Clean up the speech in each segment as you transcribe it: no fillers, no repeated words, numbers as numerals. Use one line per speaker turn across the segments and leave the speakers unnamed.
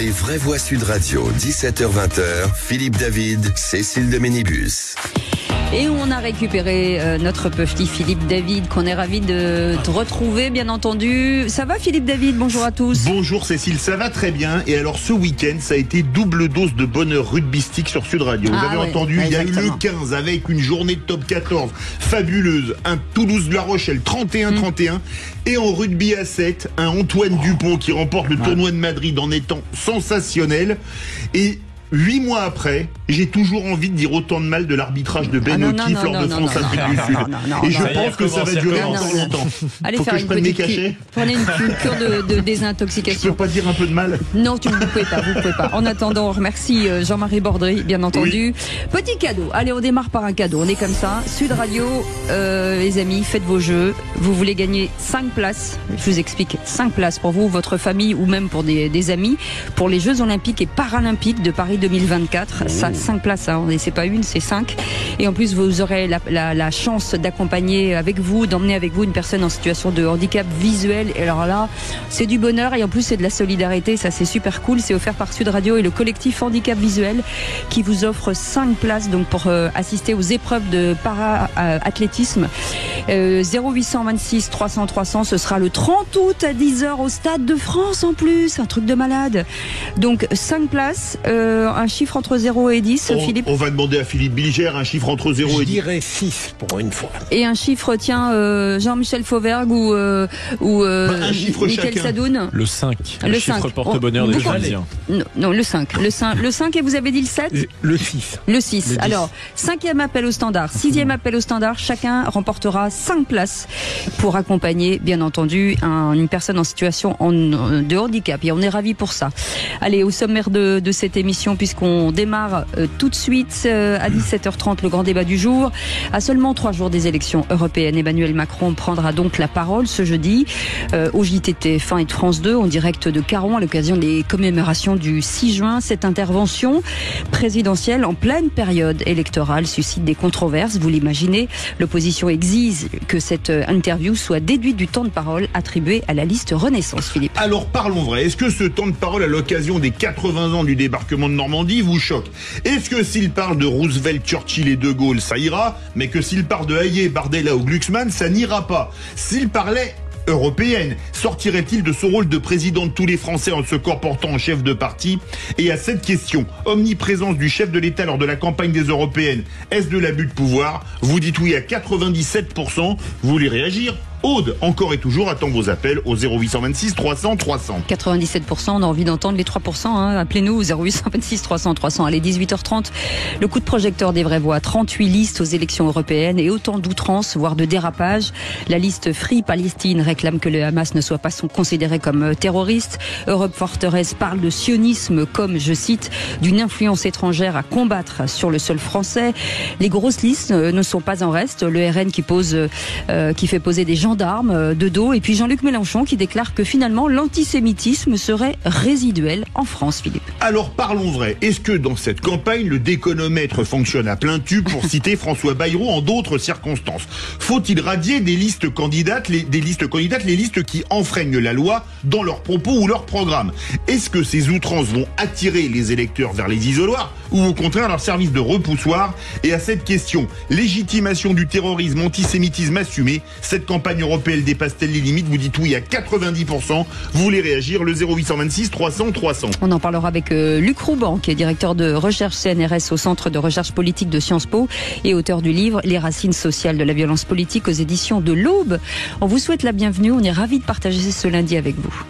Les vraies voix Sud Radio, 17h-20h, Philippe David, Cécile de Ménibus.
Et on a récupéré notre petit Philippe David, qu'on est ravi de retrouver, bien entendu. Ça va, Philippe David? Bonjour à tous.
Bonjour Cécile, ça va très bien. Et alors ce week-end, ça a été double dose de bonheur rugbystique sur Sud Radio. Vous avez entendu, il y a eu le 15 avec une journée de top 14 fabuleuse, un Toulouse-La Rochelle 31-31. Et en rugby à 7, un Antoine Dupont qui remporte le tournoi de Madrid en étant sensationnel. Et 8 mois après, j'ai toujours envie de dire autant de mal de l'arbitrage de Ben O'Keefe lors de France-Afrique du Sud. Et je pense que ça va durer encore longtemps.
Allez
Faut
faire
que je prenne mes cachets.
Prenez une cure de désintoxication.
Je peux pas dire un peu de mal?
Non, vous ne pouvez pas. En attendant, on remercie Jean-Marie Bordry, bien entendu. Oui. Petit cadeau. Allez, on démarre par un cadeau. On est comme ça. Sud Radio, les amis, faites vos jeux. Vous voulez gagner 5 places. Je vous explique. 5 places pour vous, votre famille ou même pour des amis pour les Jeux Olympiques et Paralympiques de Paris 2024. Ça, 5 places, hein. C'est pas une, c'est 5. Et en plus, vous aurez la chance d'accompagner d'emmener avec vous une personne en situation de handicap visuel. Et alors là, c'est du bonheur et en plus, c'est de la solidarité. Ça, c'est super cool. C'est offert par Sud Radio et le collectif Handicap Visuel qui vous offre 5 places donc pour assister aux épreuves de para-athlétisme. 0826 300 300, ce sera le 30 août à 10h au Stade de France en plus. Un truc de malade. Donc, 5 places, un chiffre entre 0 et 10, Philippe.
On va demander à Philippe Bilger un chiffre entre 0 et 10.
Je dirais 6 pour une fois.
Et un chiffre, tiens, Jean-Michel Fauvergue ou
un chiffre
Michael
chacun.
Sadoun.
Le 5. Le chiffre
5.
porte-bonheur des Parisiens.
Non, le 5. Le 5 et vous avez dit le 7?
Le 6.
Le 6. Alors, 5e appel au standard, 6e appel au standard. Chacun remportera 5 places pour accompagner, bien entendu, une personne en situation de handicap. Et on est ravis pour ça. Allez, au sommaire de cette émission, puisqu'on démarre tout de suite à 17h30 le grand débat du jour. À seulement 3 jours des élections européennes, Emmanuel Macron prendra donc la parole ce jeudi au JT TF1 et de France 2 en direct de Caron à l'occasion des commémorations du 6 juin. Cette intervention présidentielle en pleine période électorale suscite des controverses. Vous l'imaginez, l'opposition exige que cette interview soit déduite du temps de parole attribué à la liste Renaissance, Philippe.
Alors parlons vrai, est-ce que ce temps de parole à l'occasion des 80 ans du débarquement de Normandie vous choque? Est-ce que s'il parle de Roosevelt, Churchill et De Gaulle, ça ira, mais que s'il parle de Hayet, Bardella ou Glucksmann, ça n'ira pas? S'il parlait européenne, sortirait-il de son rôle de président de tous les Français en se comportant en chef de parti? Et à cette question, omniprésence du chef de l'État lors de la campagne des européennes, est-ce de l'abus de pouvoir? Vous dites oui à 97%, vous voulez réagir? Aude, encore et toujours, attend vos appels au 0826 300 300.
97%, on a envie d'entendre les 3%, hein. Appelez-nous au 0826 300 300. Allez, 18h30, le coup de projecteur des vraies voix. 38 listes aux élections européennes et autant d'outrances, voire de dérapages. La liste Free Palestine réclame que le Hamas ne soit pas considéré comme terroriste. Europe Forteresse parle de sionisme comme, je cite, d'une influence étrangère à combattre sur le sol français. Les grosses listes ne sont pas en reste. Le RN qui fait poser des gendarmes de dos, et puis Jean-Luc Mélenchon qui déclare que finalement l'antisémitisme serait résiduel en France, Philippe.
Alors parlons vrai, est-ce que dans cette campagne le déconomètre fonctionne à plein tube pour citer François Bayrou en d'autres circonstances? Faut-il radier des listes candidates, les listes qui enfreignent la loi dans leurs propos ou leurs programmes? Est-ce que ces outrances vont attirer les électeurs vers les isoloirs ou au contraire leur service de repoussoir? Et à cette question, légitimation du terrorisme, antisémitisme assumé, cette campagne européenne dépasse-t-elle les limites? Vous dites oui à 90%. Vous voulez réagir? Le 0826 300 300.
On en parlera avec Luc Rouban, qui est directeur de recherche CNRS au Centre de recherche politique de Sciences Po et auteur du livre Les racines sociales de la violence politique aux éditions de l'Aube. On vous souhaite la bienvenue. On est ravis de partager ce lundi avec vous.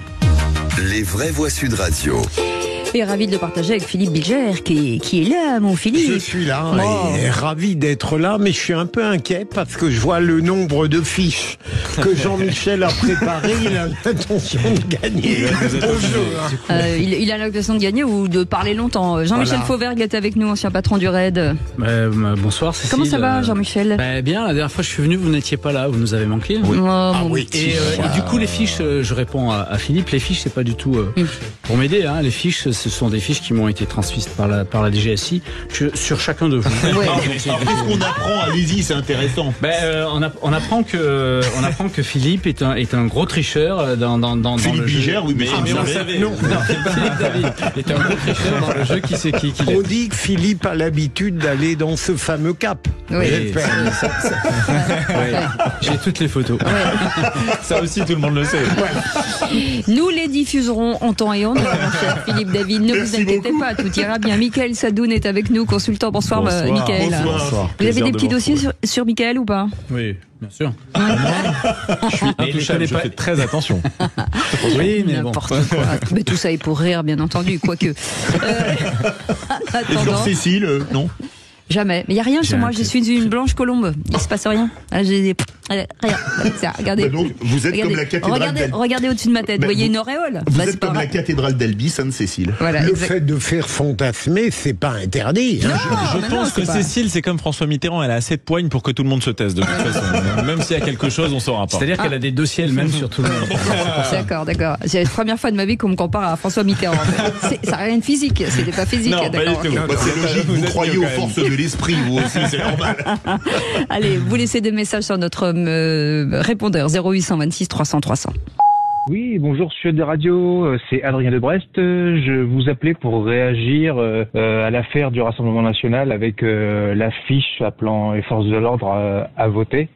Les vraies voix Sud Radio.
Et ravi de le partager avec Philippe Bilger qui est là, mon Philippe.
Je suis là et ravi d'être là, mais je suis un peu inquiet parce que je vois le nombre de fiches que Jean-Michel a préparées. Il a l'intention de gagner au jeu.
Il a l'intention de gagner ou de parler longtemps. Jean-Michel Fauvergue est avec nous, ancien patron du RAID.
Bonsoir Cécile.
Comment ça va, Jean-Michel?
Bien, la dernière fois que je suis venu, vous n'étiez pas là, vous nous avez manqué.
Oui.
Oui.
Et du coup, les fiches, je réponds à Philippe, les fiches, c'est pas du tout pour m'aider. Hein. Les fiches, ce sont des fiches qui m'ont été transmises par la DGSI sur chacun de vous.
Ouais.
Alors, qu'est-ce qu'on apprend? Allez-y, c'est intéressant.
On apprend que Philippe est un gros tricheur dans
Philippe
le jeu.
Bigère, oui, mais
on le savait. Non, Philippe David est un gros tricheur dans le jeu qui est.
On dit que Philippe a l'habitude d'aller dans ce fameux cap.
Oui.
J'ai toutes les photos.
Ça aussi, tout le monde le sait.
Nous les diffuserons en temps et en heure, mon cher Philippe David. Ne
Merci
vous inquiétez
beaucoup.
pas, tout ira bien. Michael Sadoun est avec nous, consultant. Bonsoir, Michael.
Bonsoir.
Vous avez des petits dossiers sur Michael ou pas?
Oui, bien sûr.
Je suis intouchable, je fais très attention.
Oui, mais bon.
N'importe quoi. Mais tout ça est pour rire, bien entendu, quoique.
Et Fleur
Attendant,
Cécile, non?
jamais. Mais il n'y a rien sur moi, je suis une blanche colombe. Il ne se passe rien. Ah, j'ai rien. Ça, regardez.
Bah donc, vous êtes comme la cathédrale d'Albi.
Regardez au-dessus de ma tête,
Bah,
vous voyez
vous-
une auréole.
Vous
Bah, c'est
êtes
pas
comme la
grave.
cathédrale d'Albi, Sainte-Cécile.
Voilà,
Le
exact.
fait de faire fantasmer, c'est pas interdit. hein.
Je
mais
pense
non, c'est
que
pas-
Cécile, c'est comme François Mitterrand, elle a assez de poigne pour que tout le monde se taise de toute façon. Même s'il y a quelque chose, on saura pas.
C'est-à-dire qu'elle a des dossiers elle-même sur tout le monde.
D'accord. C'est la première fois de ma vie qu'on me compare à François Mitterrand. Ça n'a rien de physique, c'était pas physique.
Non, pas
d'accord.
du tout.
Bah, c'est logique,
Vous
vous
êtes
croyez
mieux
aux
quand même.
forces de l'esprit, vous aussi, c'est normal.
Allez, vous laissez des messages sur notre répondeur 0826 300 300.
Oui, bonjour Sud de Radio, c'est Adrien de Brest. Je vous appelais pour réagir à l'affaire du Rassemblement National avec l'affiche appelant les forces de l'ordre à voter.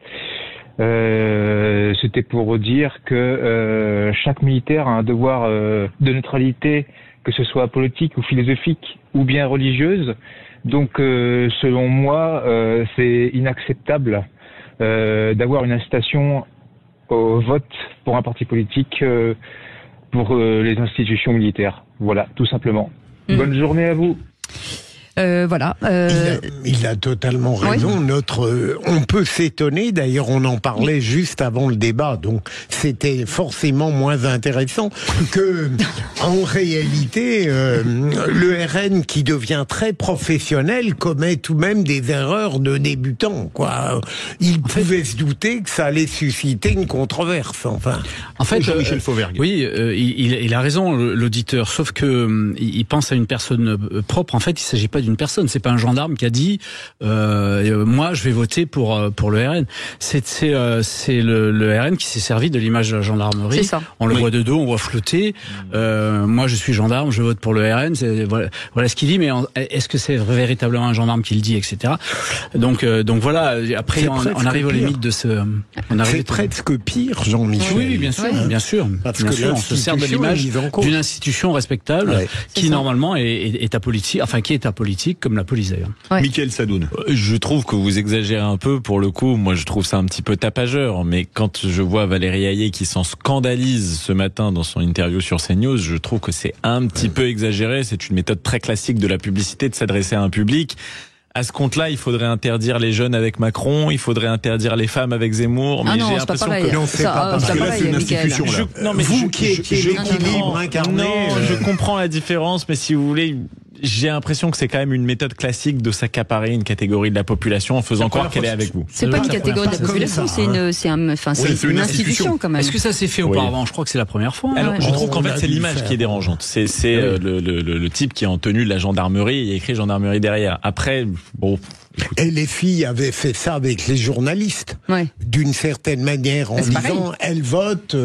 C'était pour dire que chaque militaire a un devoir de neutralité, que ce soit politique ou philosophique ou bien religieuse. Donc selon moi, c'est inacceptable d'avoir une incitation au vote pour un parti politique pour les institutions militaires. Voilà, tout simplement. Bonne journée à vous.
Voilà.
Il a totalement raison. On peut s'étonner. D'ailleurs, on en parlait juste avant le débat, donc c'était forcément moins intéressant que, en réalité, le RN qui devient très professionnel commet tout de même des erreurs de débutant. Quoi. Il pouvait se douter que ça allait susciter une controverse. Enfin.
En fait,
Jean-Michel Fauvergue.
oui, il a raison, l'auditeur. Sauf que il pense à une personne propre. En fait, il ne s'agit pas d'une personne. C'est pas un gendarme qui a dit moi je vais voter pour le RN. C'est le RN qui s'est servi de l'image de la gendarmerie.
C'est ça.
On le voit de dos, on voit flotter. Moi je suis gendarme, je vote pour le RN. Voilà ce qu'il dit. Mais est-ce que c'est véritablement un gendarme qui le dit, etc. Donc voilà. Après
C'est
on
presque
arrive aux
pire.
limites de ce.
C'est presque pire, Jean-Michel.
Oui, bien sûr,
Ouais.
bien sûr.
Parce
Bien
que
sûr, on se sert de
l'institution
l'image
est mise en cause.
d'une institution respectable
Ouais.
C'est
qui
ça.
normalement est apolitique, enfin qui est apolitique comme la police d'ailleurs.
Ouais.
Michael Sadoun.
Je trouve que vous exagérez un peu pour le coup. Moi, je trouve ça un petit peu tapageur. Mais quand je vois Valérie Hayé qui s'en scandalise ce matin dans son interview sur CNews, je trouve que c'est un petit peu exagéré. C'est une méthode très classique de la publicité de s'adresser à un public. À ce compte-là, il faudrait interdire les jeunes avec Macron, il faudrait interdire les femmes avec Zemmour. Mais
Ah non,
j'ai
c'est pas
l'impression
pareil.
que
Non, c'est pas
Ça,
parce
c'est
que
pas
là,
pareil,
c'est une
Michael.
institution, là.
non, mais
Vous qui étiez l'équilibre incarné.
je comprends la différence, mais si vous voulez, j'ai l'impression que c'est quand même une méthode classique de s'accaparer une catégorie de la population en faisant croire qu'elle est avec vous.
C'est pas une catégorie de la
Comme
population,
ça,
c'est une
c'est une
institution quand même.
Est-ce que ça s'est fait auparavant? Je crois que c'est la première fois.
Alors,
Ouais.
je trouve qu'en
On
fait,
a
c'est
dû
l'image
le faire.
qui est dérangeante. C'est le type qui est en tenue de la gendarmerie, il y a écrit gendarmerie derrière. Après, bon,
Et les filles avaient fait ça avec les journalistes,
Ouais.
d'une certaine manière, en
C'est pareil.
disant elles votent,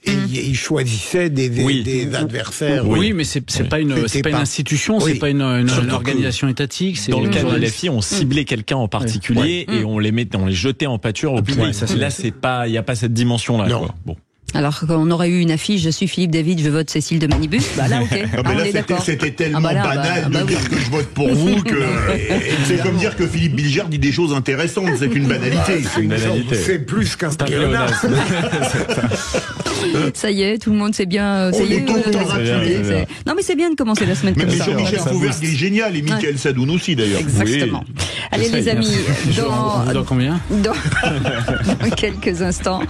et ils choisissaient
Oui.
des adversaires.
Oui, mais c'est pas une
C'était
pas une
pas-
institution,
Oui.
c'est pas une
Surtout que
organisation étatique. C'est
dans le cas de la
journaliste.
fille, on ciblait quelqu'un en particulier et on les jetait en pâture au public.
Ouais, ça, c'est-
Là, c'est pas, il y a pas cette dimension-là.
Non.
Quoi. Bon.
Alors qu'on aurait eu une affiche, je suis Philippe David, je vote Cécile de Manibus, bah là ok,
Ah, mais
on
là,
est d'accord.
c'était tellement
Ah bah là,
banal
bah
de
oui.
dire que je vote pour vous que c'est comme dire que Philippe Bilger dit des choses intéressantes. C'est une banalité.
C'est une banalité.
C'est plus qu'un
C'est un
pléonasme.
Ça y est, tout le monde sait bien. Ça
On
y
est
est,
content,
ça y
c'est
est,
bien.
c'est- Non mais c'est bien de commencer la semaine
Mais
comme ça.
Jean-Michel
Voilà.
Fauvergue est génial et Michael Sadoun aussi d'ailleurs.
Exactement. Allez les amis,
Dans combien
dans quelques instants,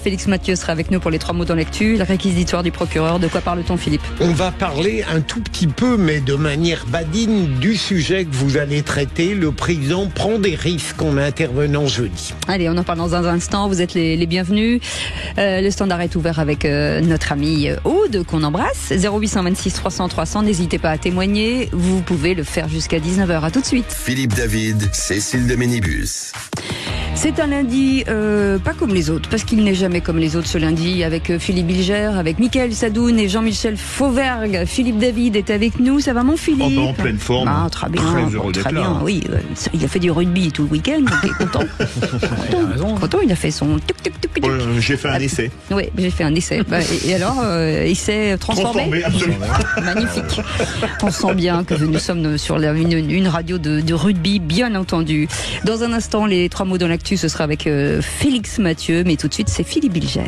Félix Mathieu sera sera avec nous pour les 3 mots dans l'actu. Le réquisitoire du procureur. De quoi parle-t-on, Philippe?
On va parler un tout petit peu, mais de manière badine, du sujet que vous allez traiter. Le président prend des risques en intervenant jeudi.
Allez, on en parle dans un instant. Vous êtes les bienvenus. Le standard est ouvert avec notre amie Aude, qu'on embrasse. 0826 300 300. N'hésitez pas à témoigner. Vous pouvez le faire jusqu'à 19h. À tout de suite.
Philippe David, Cécile de Ménibus.
C'est un lundi pas comme les autres, parce qu'il n'est jamais comme les autres ce lundi, avec Philippe Bilger, avec Mickaël Sadoun et Jean-Michel Fauvergue. Philippe David est avec nous, ça va mon Philippe?
En pleine forme.
Très bien,
très heureux d'être là.
Oui, il a fait du rugby tout le week-end, donc il est content. Content, il a fait son tuk-tuk-tuk.
J'ai fait un essai.
Oui, j'ai fait un essai. Et alors, il s'est transformé?
Absolument.
Magnifique. On sent bien que nous sommes sur une radio de rugby, bien entendu. Dans un instant, les 3 mots dans l'actu, ce sera avec Félix Mathieu, mais tout de suite, c'est Philippe Bilger.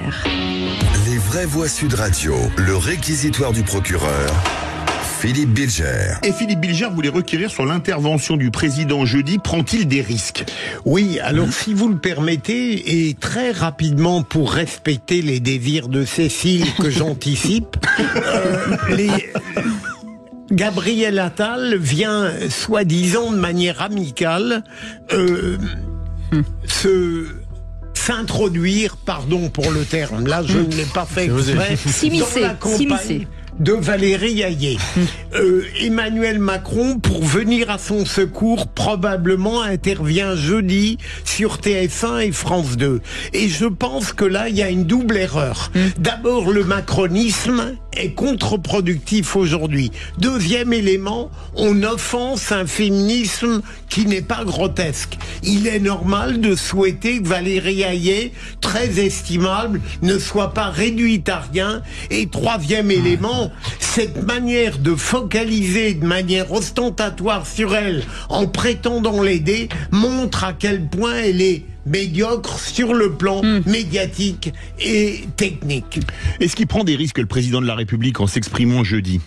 Les vraies voix Sud Radio, le réquisitoire du procureur. Philippe Bilger.
Et Philippe Bilger voulait requérir sur l'intervention du président jeudi. Prend-il des risques?
Oui, alors si vous le permettez, et très rapidement pour respecter les désirs de Cécile que j'anticipe, Gabriel Attal vient, soi-disant de manière amicale, s'introduire, pardon pour le terme, là je ne l'ai pas fait exprès, dans la campagne de Valérie Hayé. Emmanuel Macron, pour venir à son secours, probablement intervient jeudi sur TF1 et France 2. Et je pense que là, il y a une double erreur. D'abord, le macronisme est contre-productif aujourd'hui. Deuxième élément, on offense un féminisme qui n'est pas grotesque. Il est normal de souhaiter que Valérie Hayé, très estimable, ne soit pas réduite à rien. Et troisième élément, cette manière de focaliser de manière ostentatoire sur elle en prétendant l'aider montre à quel point elle est médiocre sur le plan médiatique et technique.
Est-ce qu'il prend des risques, le président de la République, en s'exprimant jeudi?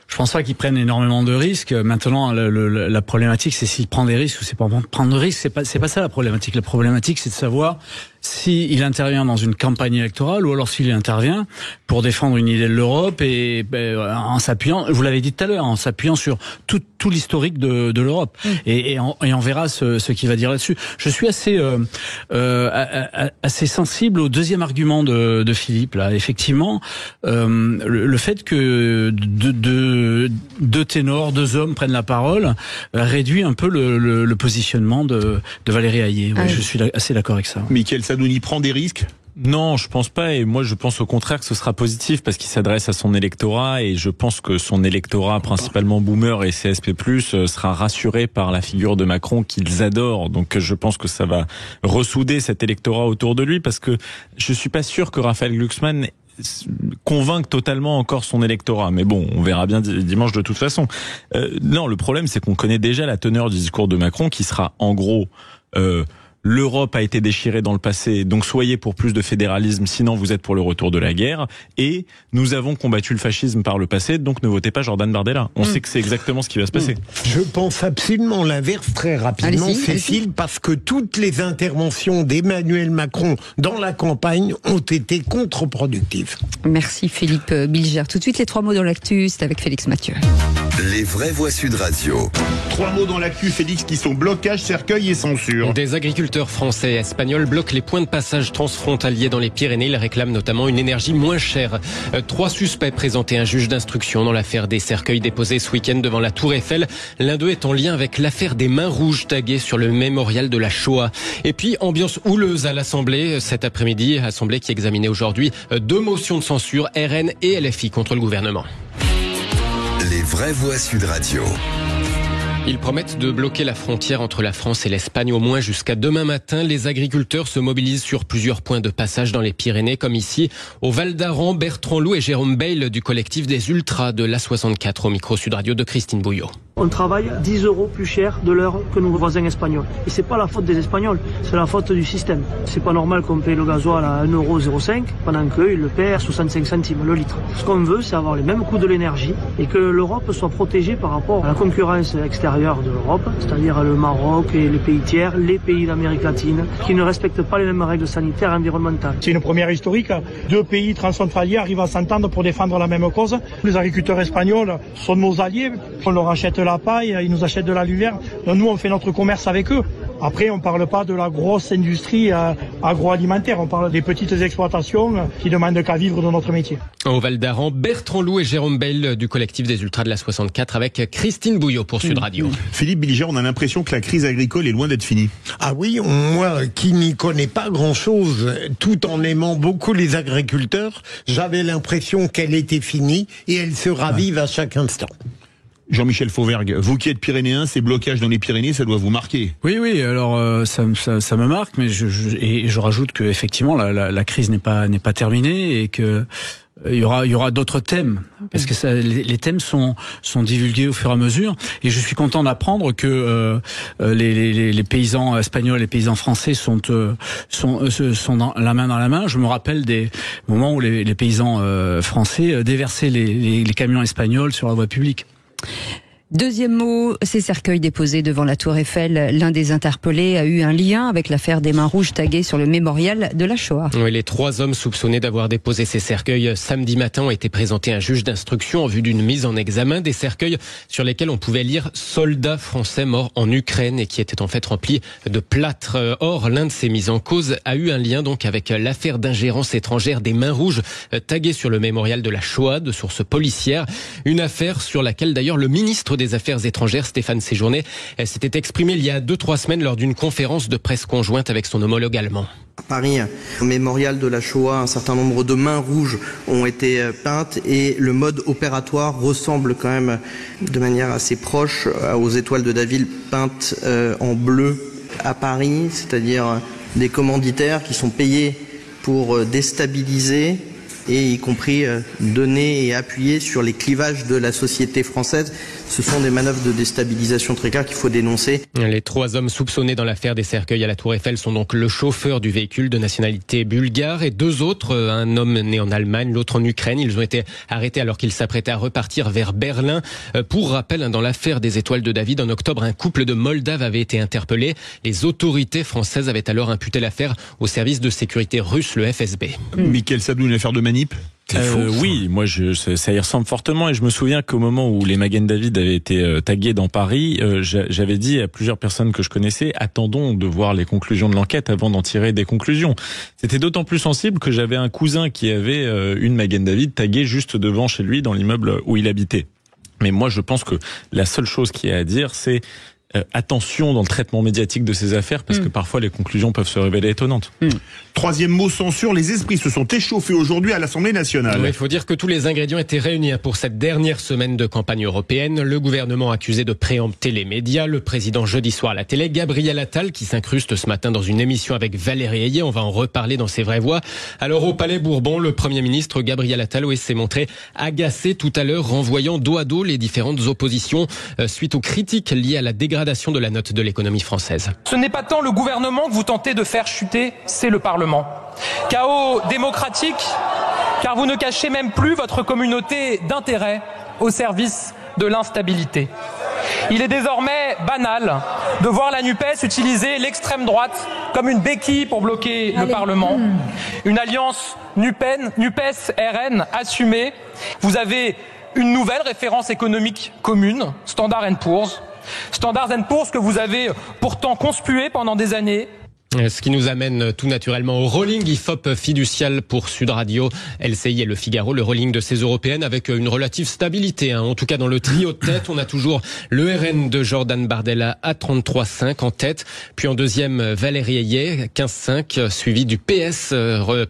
Je pense pas qu'ils prennent énormément de risques. Maintenant, la problématique, c'est s'il prend des risques ou c'est pas prendre de risques. C'est pas ça la problématique. La problématique, c'est de savoir s'il intervient dans une campagne électorale ou alors s'il intervient pour défendre une idée de l'Europe et en s'appuyant, vous l'avez dit tout à l'heure, en s'appuyant sur tout l'historique de l'Europe. Et on verra ce qu'il va dire là-dessus. Je suis assez sensible au deuxième argument de Philippe. Là, effectivement, le fait que deux ténors, 2 hommes prennent la parole réduit un peu le positionnement de Valérie Hayé. Ouais, je suis assez d'accord avec ça.
Mickaël Sadoun, il prend des risques?
Non, je pense pas, et moi je pense au contraire que ce sera positif parce qu'il s'adresse à son électorat et je pense que son électorat, principalement boomer et CSP+, sera rassuré par la figure de Macron qu'ils adorent. Donc je pense que ça va ressouder cet électorat autour de lui parce que je suis pas sûr que Raphaël Glucksmann convainc totalement encore son électorat. Mais bon, on verra bien dimanche de toute façon. Non, le problème c'est qu'on connaît déjà la teneur du discours de Macron qui sera en gros... L'Europe a été déchirée dans le passé, donc soyez pour plus de fédéralisme, sinon vous êtes pour le retour de la guerre. Et nous avons combattu le fascisme par le passé, donc ne votez pas Jordan Bardella. On sait que c'est exactement ce qui va se passer.
Je pense absolument l'inverse très rapidement, Cécile, parce que toutes les interventions d'Emmanuel Macron dans la campagne ont été contre-productives.
Merci Philippe Bilger. Tout de suite, les 3 mots dans l'actu, c'est avec Félix Mathieu.
Les vraies voix Sud Radio.
3 mots dans l'actu, Félix, qui sont blocage, cercueil et censure.
Des agriculteurs français et espagnols bloquent les points de passage transfrontaliers dans les Pyrénées. Ils réclament notamment une énergie moins chère. 3 suspects présentés à un juge d'instruction dans l'affaire des cercueils déposés ce week-end devant la Tour Eiffel. L'un d'eux est en lien avec l'affaire des mains rouges taguées sur le mémorial de la Shoah. Et puis, ambiance houleuse à l'Assemblée cet après-midi. Assemblée qui examinait aujourd'hui 2 motions de censure, RN et LFI, contre le gouvernement.
Les vraies voix Sud Radio.
Ils promettent de bloquer la frontière entre la France et l'Espagne au moins jusqu'à demain matin. Les agriculteurs se mobilisent sur plusieurs points de passage dans les Pyrénées, comme ici au Val d'Aran. Bertrand Loup et Jérôme Bayle du collectif des Ultras de l'A64 au micro Sud Radio de Christine Bouillot.
On travaille 10 € plus cher de l'heure que nos voisins espagnols. Et c'est pas la faute des Espagnols, c'est la faute du système. C'est pas normal qu'on paye le gasoil à 1,05 € pendant qu'ils le paient à 65 centimes le litre. Ce qu'on veut, c'est avoir les mêmes coûts de l'énergie et que l'Europe soit protégée par rapport à la concurrence extérieure de l'Europe, c'est-à-dire le Maroc et les pays tiers, les pays d'Amérique latine, qui ne respectent pas les mêmes règles sanitaires et environnementales.
C'est une première historique. 2 pays transfrontaliers arrivent à s'entendre pour défendre la même cause. Les agriculteurs espagnols sont nos alliés. On leur achète la paille, ils nous achètent de la luverne. Donc nous, on fait notre commerce avec eux. Après, on ne parle pas de la grosse industrie agroalimentaire, on parle des petites exploitations qui demandent qu'à vivre de notre métier.
Au Val d'Aran, Bertrand Loup et Jérôme Bail du collectif des Ultras de la 64 avec Christine Bouillot pour Sud Radio.
Philippe Bilger, on a l'impression que la crise agricole est loin d'être finie.
Ah oui, moi qui n'y connais pas grand-chose, tout en aimant beaucoup les agriculteurs, j'avais l'impression qu'elle était finie et elle se ravive à chaque instant.
Jean-Michel Fauvergue, vous qui êtes Pyrénéen, ces blocages dans les Pyrénées, ça doit vous marquer.
Oui, alors ça me marque, mais je rajoute que effectivement la crise n'est pas terminée et que il y aura d'autres thèmes parce que les thèmes sont divulgués au fur et à mesure et je suis content d'apprendre que les paysans espagnols, les paysans français sont dans la main. Je me rappelle des moments où les paysans français déversaient les camions espagnols sur la voie publique.
Deuxième mot, ces cercueils déposés devant la Tour Eiffel. L'un des interpellés a eu un lien avec l'affaire des mains rouges taguées sur le mémorial de la Shoah.
Oui, les 3 hommes soupçonnés d'avoir déposé ces cercueils samedi matin ont été présentés à un juge d'instruction en vue d'une mise en examen. Des cercueils sur lesquels on pouvait lire « soldats français morts en Ukraine » et qui étaient en fait remplis de plâtre. Or, l'un de ces mises en cause a eu un lien donc avec l'affaire d'ingérence étrangère des mains rouges taguées sur le mémorial de la Shoah, de sources policières. Une affaire sur laquelle d'ailleurs le ministre des Affaires étrangères, Stéphane Séjourné, s'était exprimé il y a 2-3 semaines lors d'une conférence de presse conjointe avec son homologue allemand.
À Paris, au mémorial de la Shoah, un certain nombre de mains rouges ont été peintes et le mode opératoire ressemble quand même de manière assez proche aux étoiles de David peintes en bleu à Paris, c'est-à-dire des commanditaires qui sont payés pour déstabiliser et y compris donner et appuyer sur les clivages de la société française. Ce sont des manœuvres de déstabilisation très claires qu'il faut dénoncer.
Les 3 hommes soupçonnés dans l'affaire des cercueils à la Tour Eiffel sont donc le chauffeur du véhicule de nationalité bulgare et 2 autres, un homme né en Allemagne, l'autre en Ukraine. Ils ont été arrêtés alors qu'ils s'apprêtaient à repartir vers Berlin. Pour rappel, dans l'affaire des étoiles de David, en octobre, un couple de Moldaves avait été interpellé. Les autorités françaises avaient alors imputé l'affaire au service de sécurité russe, le FSB.
Mickaël Sadoun, une affaire de manip?
Oui, moi ça y ressemble fortement et je me souviens qu'au moment où les Magen David avaient été tagués dans Paris, j'avais dit à plusieurs personnes que je connaissais, attendons de voir les conclusions de l'enquête avant d'en tirer des conclusions. C'était d'autant plus sensible que j'avais un cousin qui avait une Magen David taguée juste devant chez lui dans l'immeuble où il habitait. Mais moi je pense que la seule chose qu'il y a à dire c'est attention dans le traitement médiatique de ces affaires parce que parfois les conclusions peuvent se révéler étonnantes.
Troisième mot, censure. Les esprits se sont échauffés aujourd'hui à l'Assemblée nationale.
Il faut dire que tous les ingrédients étaient réunis pour cette dernière semaine de campagne européenne. Le gouvernement accusé de préempter les médias. Le président jeudi soir à la télé. Gabriel Attal qui s'incruste ce matin dans une émission avec Valérie Ayé. On va en reparler dans ses vraies voix. Alors au Palais Bourbon, le Premier ministre Gabriel Attal s'est montré agacé tout à l'heure, renvoyant dos à dos les différentes oppositions suite aux critiques liées à la dégradation de la note de l'économie française.
Ce n'est pas tant le gouvernement que vous tentez de faire chuter, c'est le Parlement. Chaos démocratique, car vous ne cachez même plus votre communauté d'intérêts au service de l'instabilité. Il est désormais banal de voir la NUPES utiliser l'extrême droite comme une béquille pour bloquer le Parlement. Une alliance NUPES-RN assumée. Vous avez une nouvelle référence économique commune, Standard & Poor's. Standard & Poor's que vous avez pourtant conspué pendant des années.
Ce qui nous amène tout naturellement au rolling IFOP fiducial pour Sud Radio, LCI et Le Figaro, le rolling de ces européennes avec une relative stabilité. En tout cas, dans le trio de tête, on a toujours le RN de Jordan Bardella à 33,5 en tête. Puis en deuxième, Valérie Ayé, 15,5, suivi du PS,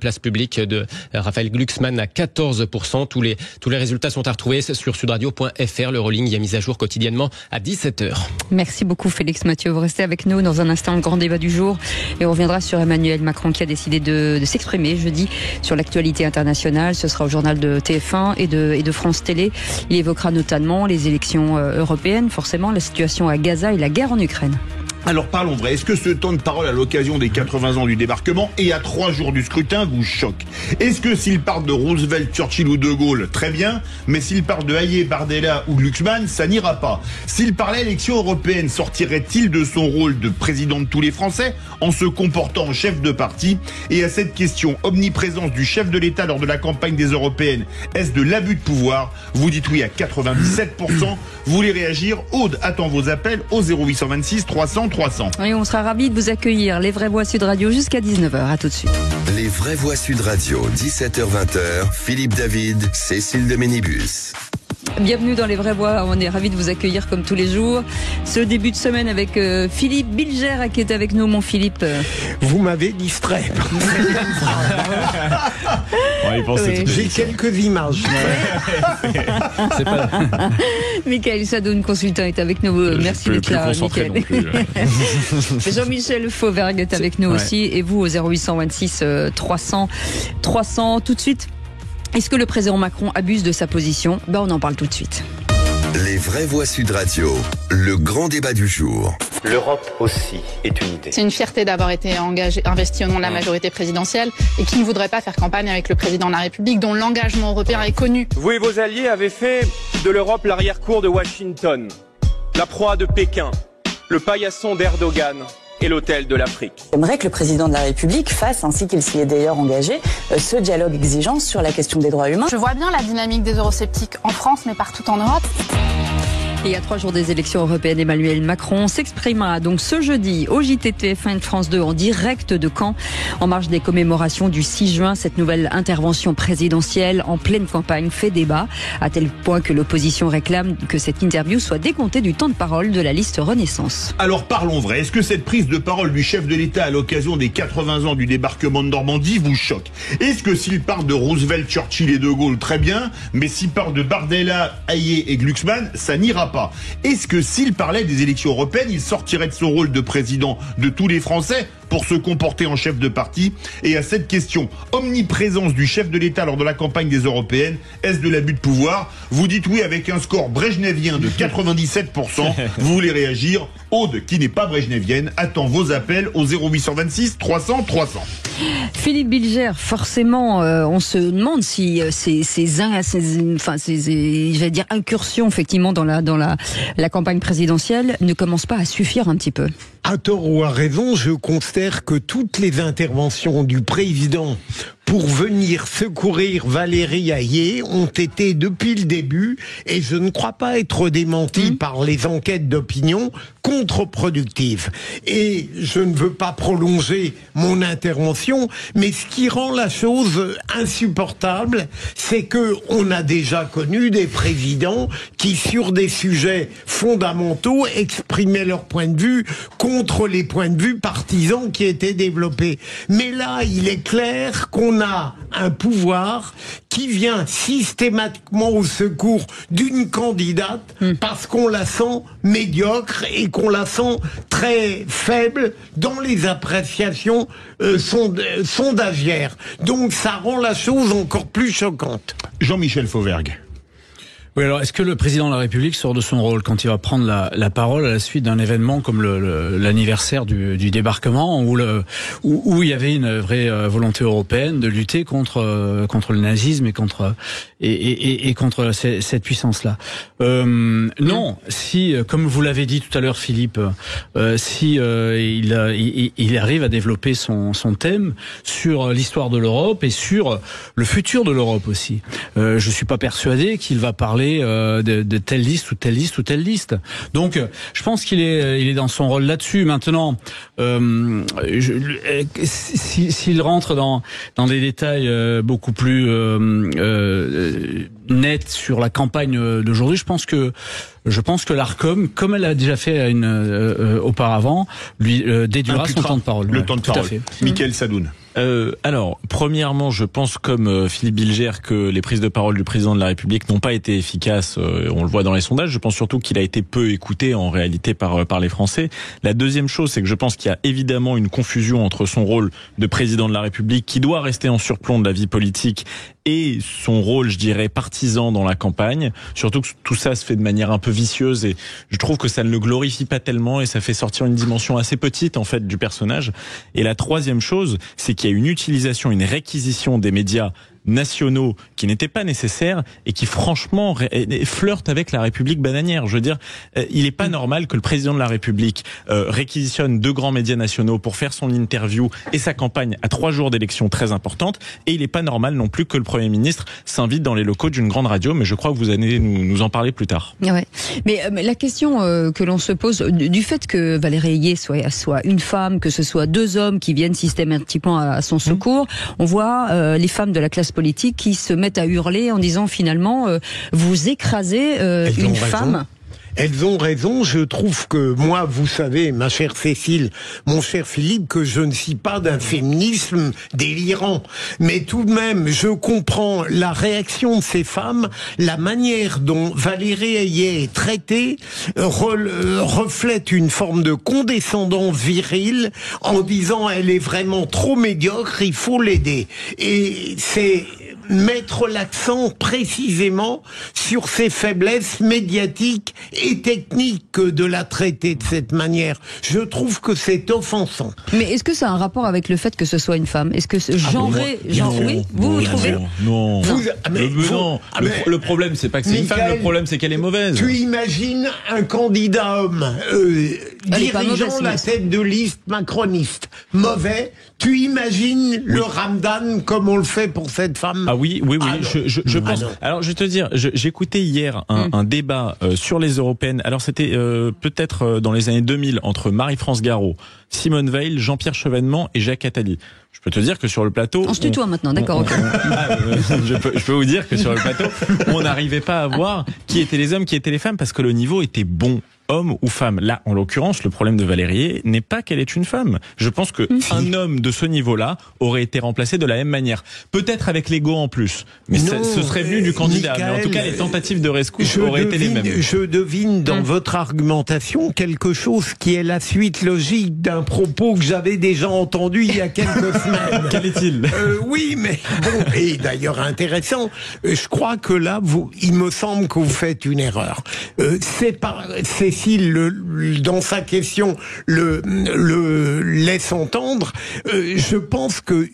Place Publique de Raphaël Glucksmann à 14%. Tous les résultats sont à retrouver sur sudradio.fr. Le rolling y est mis à jour quotidiennement à 17h.
Merci beaucoup Félix Mathieu. Vous restez avec nous dans un instant, le grand débat du jour. Et on reviendra sur Emmanuel Macron qui a décidé de s'exprimer jeudi sur l'actualité internationale. Ce sera au journal de TF1 et de France Télé. Il évoquera notamment les élections européennes, forcément la situation à Gaza et la guerre en Ukraine.
Alors parlons vrai, est-ce que ce temps de parole à l'occasion des 80 ans du débarquement et à 3 jours du scrutin vous choque? Est-ce que s'il parle de Roosevelt, Churchill ou De Gaulle, très bien, mais s'il parle de Hayé, Bardella ou Glucksmann, ça n'ira pas? S'il parlait élection européenne, sortirait-il de son rôle de président de tous les Français en se comportant en chef de parti? Et à cette question, omniprésence du chef de l'État lors de la campagne des européennes, est-ce de l'abus de pouvoir? Vous dites oui à 97%, vous voulez réagir? Aude attend vos appels au 0826 300 300.
Et on sera ravis de vous accueillir. Les Vraies Voix Sud Radio jusqu'à 19h. À tout de suite.
Les Vraies Voix Sud Radio, 17h-20h, Philippe David, Cécile de Ménibus.
Bienvenue dans Les Vraies Voix, on est ravis de vous accueillir comme tous les jours. Ce début de semaine avec Philippe Bilger qui est avec nous, mon Philippe.
Vous m'avez distrait. J'ai quelques images.
C'est pas...
Michael Sadoun, consultant, est avec nous. Merci d'être là, Michael. Jean-Michel Fauvergue est avec nous aussi. Et vous au 0826 300 300. Tout de suite. Est-ce que le président Macron abuse de sa position? On en parle tout de suite.
Les Vraies Voix Sud Radio, le grand débat du jour.
L'Europe aussi est une idée.
C'est une fierté d'avoir été investi au nom de la majorité présidentielle et qui ne voudrait pas faire campagne avec le président de la République dont l'engagement européen est connu.
Vous et vos alliés avez fait de l'Europe l'arrière-cour de Washington, la proie de Pékin, le paillasson d'Erdogan et l'hôtel de l'Afrique.
J'aimerais que le président de la République fasse, ainsi qu'il s'y est d'ailleurs engagé, ce dialogue exigeant sur la question des droits humains.
Je vois bien la dynamique des eurosceptiques en France, mais partout en Europe.
Et à 3 jours des élections européennes, Emmanuel Macron s'exprimera donc ce jeudi au JTTF1 de France 2 en direct de Caen, en marge des commémorations du 6 juin. Cette nouvelle intervention présidentielle en pleine campagne fait débat, à tel point que l'opposition réclame que cette interview soit décomptée du temps de parole de la liste Renaissance.
Alors parlons vrai, est-ce que cette prise de parole du chef de l'État à l'occasion des 80 ans du débarquement de Normandie vous choque? Est-ce que s'il parle de Roosevelt, Churchill et De Gaulle, très bien, mais s'il parle de Bardella, Hayé et Glucksmann, ça n'ira pas? Est-ce que s'il parlait des élections européennes, il sortirait de son rôle de président de tous les Français pour se comporter en chef de parti? Et à cette question, omniprésence du chef de l'État lors de la campagne des européennes, est-ce de l'abus de pouvoir? Vous dites oui avec un score brejnevien de 97%. Vous voulez réagir? Aude, qui n'est pas brejnevienne, attend vos appels au 0826 300 300.
Philippe Bilger, forcément, on se demande si ces incursions effectivement dans la campagne présidentielle ne commencent pas à suffire un petit peu.
À tort ou à raison, je considère que toutes les interventions du président pour venir secourir Valérie Hayé ont été depuis le début, et je ne crois pas être démenti par les enquêtes d'opinion, contre-productives. Et je ne veux pas prolonger mon intervention, mais ce qui rend la chose insupportable, c'est que on a déjà connu des présidents qui, sur des sujets fondamentaux, exprimaient leur point de vue contre les points de vue partisans qui étaient développés. Mais là, il est clair qu'on a un pouvoir qui vient systématiquement au secours d'une candidate parce qu'on la sent médiocre et qu'on la sent très faible dans les appréciations sondagières. Donc ça rend la chose encore plus choquante.
Jean-Michel Fauvergue.
Oui, alors est-ce que le président de la République sort de son rôle quand il va prendre la parole à la suite d'un événement comme l'anniversaire du débarquement où il y avait une vraie volonté européenne de lutter contre le nazisme et contre cette puissance-là? Non, si, comme vous l'avez dit tout à l'heure, Philippe, il arrive à développer son thème sur l'histoire de l'Europe et sur le futur de l'Europe aussi. Je suis pas persuadé qu'il va parler de telle liste ou telle liste ou telle liste. Donc, je pense qu'il est dans son rôle là-dessus. Maintenant, s'il rentre dans des détails beaucoup plus nets sur la campagne d'aujourd'hui, je pense que l'Arcom, comme elle a déjà fait auparavant, lui déduira son temps de parole.
Le temps de parole. Michael Sadoun.
Alors, premièrement, je pense comme Philippe Bilger que les prises de parole du président de la République n'ont pas été efficaces. On le voit dans les sondages. Je pense surtout qu'il a été peu écouté en réalité par les Français. La deuxième chose, c'est que je pense qu'il y a évidemment une confusion entre son rôle de président de la République, qui doit rester en surplomb de la vie politique, et son rôle, je dirais, partisan dans la campagne. Surtout que tout ça se fait de manière un peu vicieuse, et je trouve que ça ne le glorifie pas tellement, et ça fait sortir une dimension assez petite en fait du personnage. Et la troisième chose, c'est qu'il y a une utilisation, une réquisition des médias nationaux qui n'étaient pas nécessaires et qui franchement flirtent avec la République bananière. Je veux dire, il n'est pas normal que le président de la République réquisitionne 2 grands médias nationaux pour faire son interview et sa campagne à 3 jours d'élections très importantes, et il n'est pas normal non plus que le Premier ministre s'invite dans les locaux d'une grande radio, mais je crois que vous allez nous en parler plus tard.
Ouais. Mais la question que l'on se pose, du fait que Valérie Ayé soit une femme, que ce soit 2 hommes qui viennent systématiquement à son secours, on voit les femmes de la classe politique qui se mettent à hurler en disant finalement vous écrasez une femme.
Elles ont raison. Je trouve que moi, vous savez, ma chère Cécile, mon cher Philippe, que je ne suis pas d'un féminisme délirant. Mais tout de même, je comprends la réaction de ces femmes, la manière dont Valérie Ayé est traitée reflète une forme de condescendance virile en disant elle est vraiment trop médiocre, il faut l'aider. Et c'est mettre l'accent précisément sur ses faiblesses médiatiques et techniques que de la traiter de cette manière. Je trouve que c'est offensant.
Mais est-ce que ça a un rapport avec le fait que ce soit une femme? Est-ce que oui, vous trouvez?
Non. Le problème, c'est pas que c'est une femme, le problème, c'est qu'elle est mauvaise.
Tu imagines un candidat homme dirigeant la tête de liste macroniste. Mauvais. Tu imagines le Ramadan comme on le fait pour cette femme?
Ah oui. Je pense. Non. Alors, je vais te dire, j'écoutais hier un débat sur les européennes. Alors, c'était peut-être dans les années 2000 entre Marie-France Garot, Simone Veil, Jean-Pierre Chevènement et Jacques Attali. Je peux te dire que sur le plateau...
On se tutoie maintenant, d'accord. Okay.
Je peux vous dire que sur le plateau, on n'arrivait pas à voir qui étaient les hommes, qui étaient les femmes, parce que le niveau était bon. Homme ou femme. Là, en l'occurrence, le problème de Valérie n'est pas qu'elle est une femme. Je pense que un homme de ce niveau-là aurait été remplacé de la même manière. Peut-être avec l'ego en plus. Mais ce serait venu du candidat. Michael, mais en tout cas, les tentatives de rescousse auraient été les mêmes.
Je devine dans votre argumentation quelque chose qui est la suite logique d'un propos que j'avais déjà entendu il y a quelques semaines.
Quel est-il?
Oui, mais bon, et d'ailleurs intéressant. Je crois que là, il me semble que vous faites une erreur. Cécile, dans sa question, le laisse entendre. Je pense que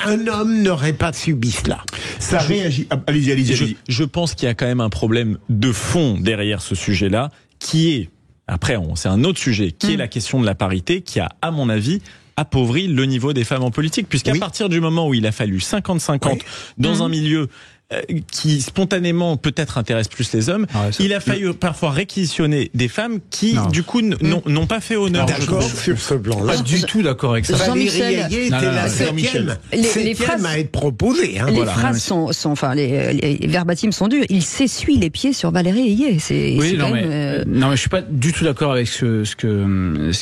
un homme n'aurait pas subi cela.
Ça réagit. Allez-y. Je pense qu'il y a quand même un problème de fond derrière ce sujet-là, qui est, après, c'est un autre sujet, qui est la question de la parité, qui a, à mon avis, appauvri le niveau des femmes en politique, puisqu'à partir du moment où il a fallu 50-50 dans un milieu qui spontanément peut-être intéresse plus les hommes, il a fallu parfois réquisitionner des femmes qui du coup n'ont pas fait honneur.
D'accord sur ce plan-là.
Pas du tout d'accord avec ça.
Valérie Ayé était la septième à être proposée.
Les phrases sont enfin les verbatims sont durs. Il s'essuie les pieds sur Valérie Ayé.
Non, mais je suis pas du tout d'accord avec ce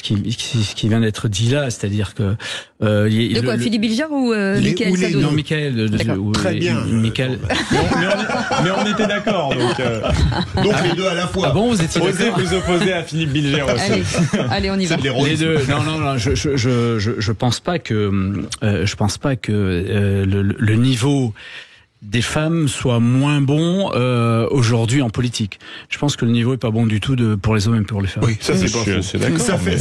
qui vient d'être dit là, c'est-à-dire que
de quoi, Philippe Bilger ou Mickaël Sadoun?
Non, Mickaël.
Très bien.
Mickaël.
Mais on était d'accord.
Donc les deux à la fois.
Ah bon, vous étiez
d'accord? Osez vous opposer à Philippe Bilger aussi.
Allez, on y va.
Les deux. Non. Je pense pas que le niveau des femmes soit moins bon aujourd'hui en politique. Je pense que le niveau est pas bon du tout pour les hommes et pour les femmes.
Oui, ça c'est pas faux.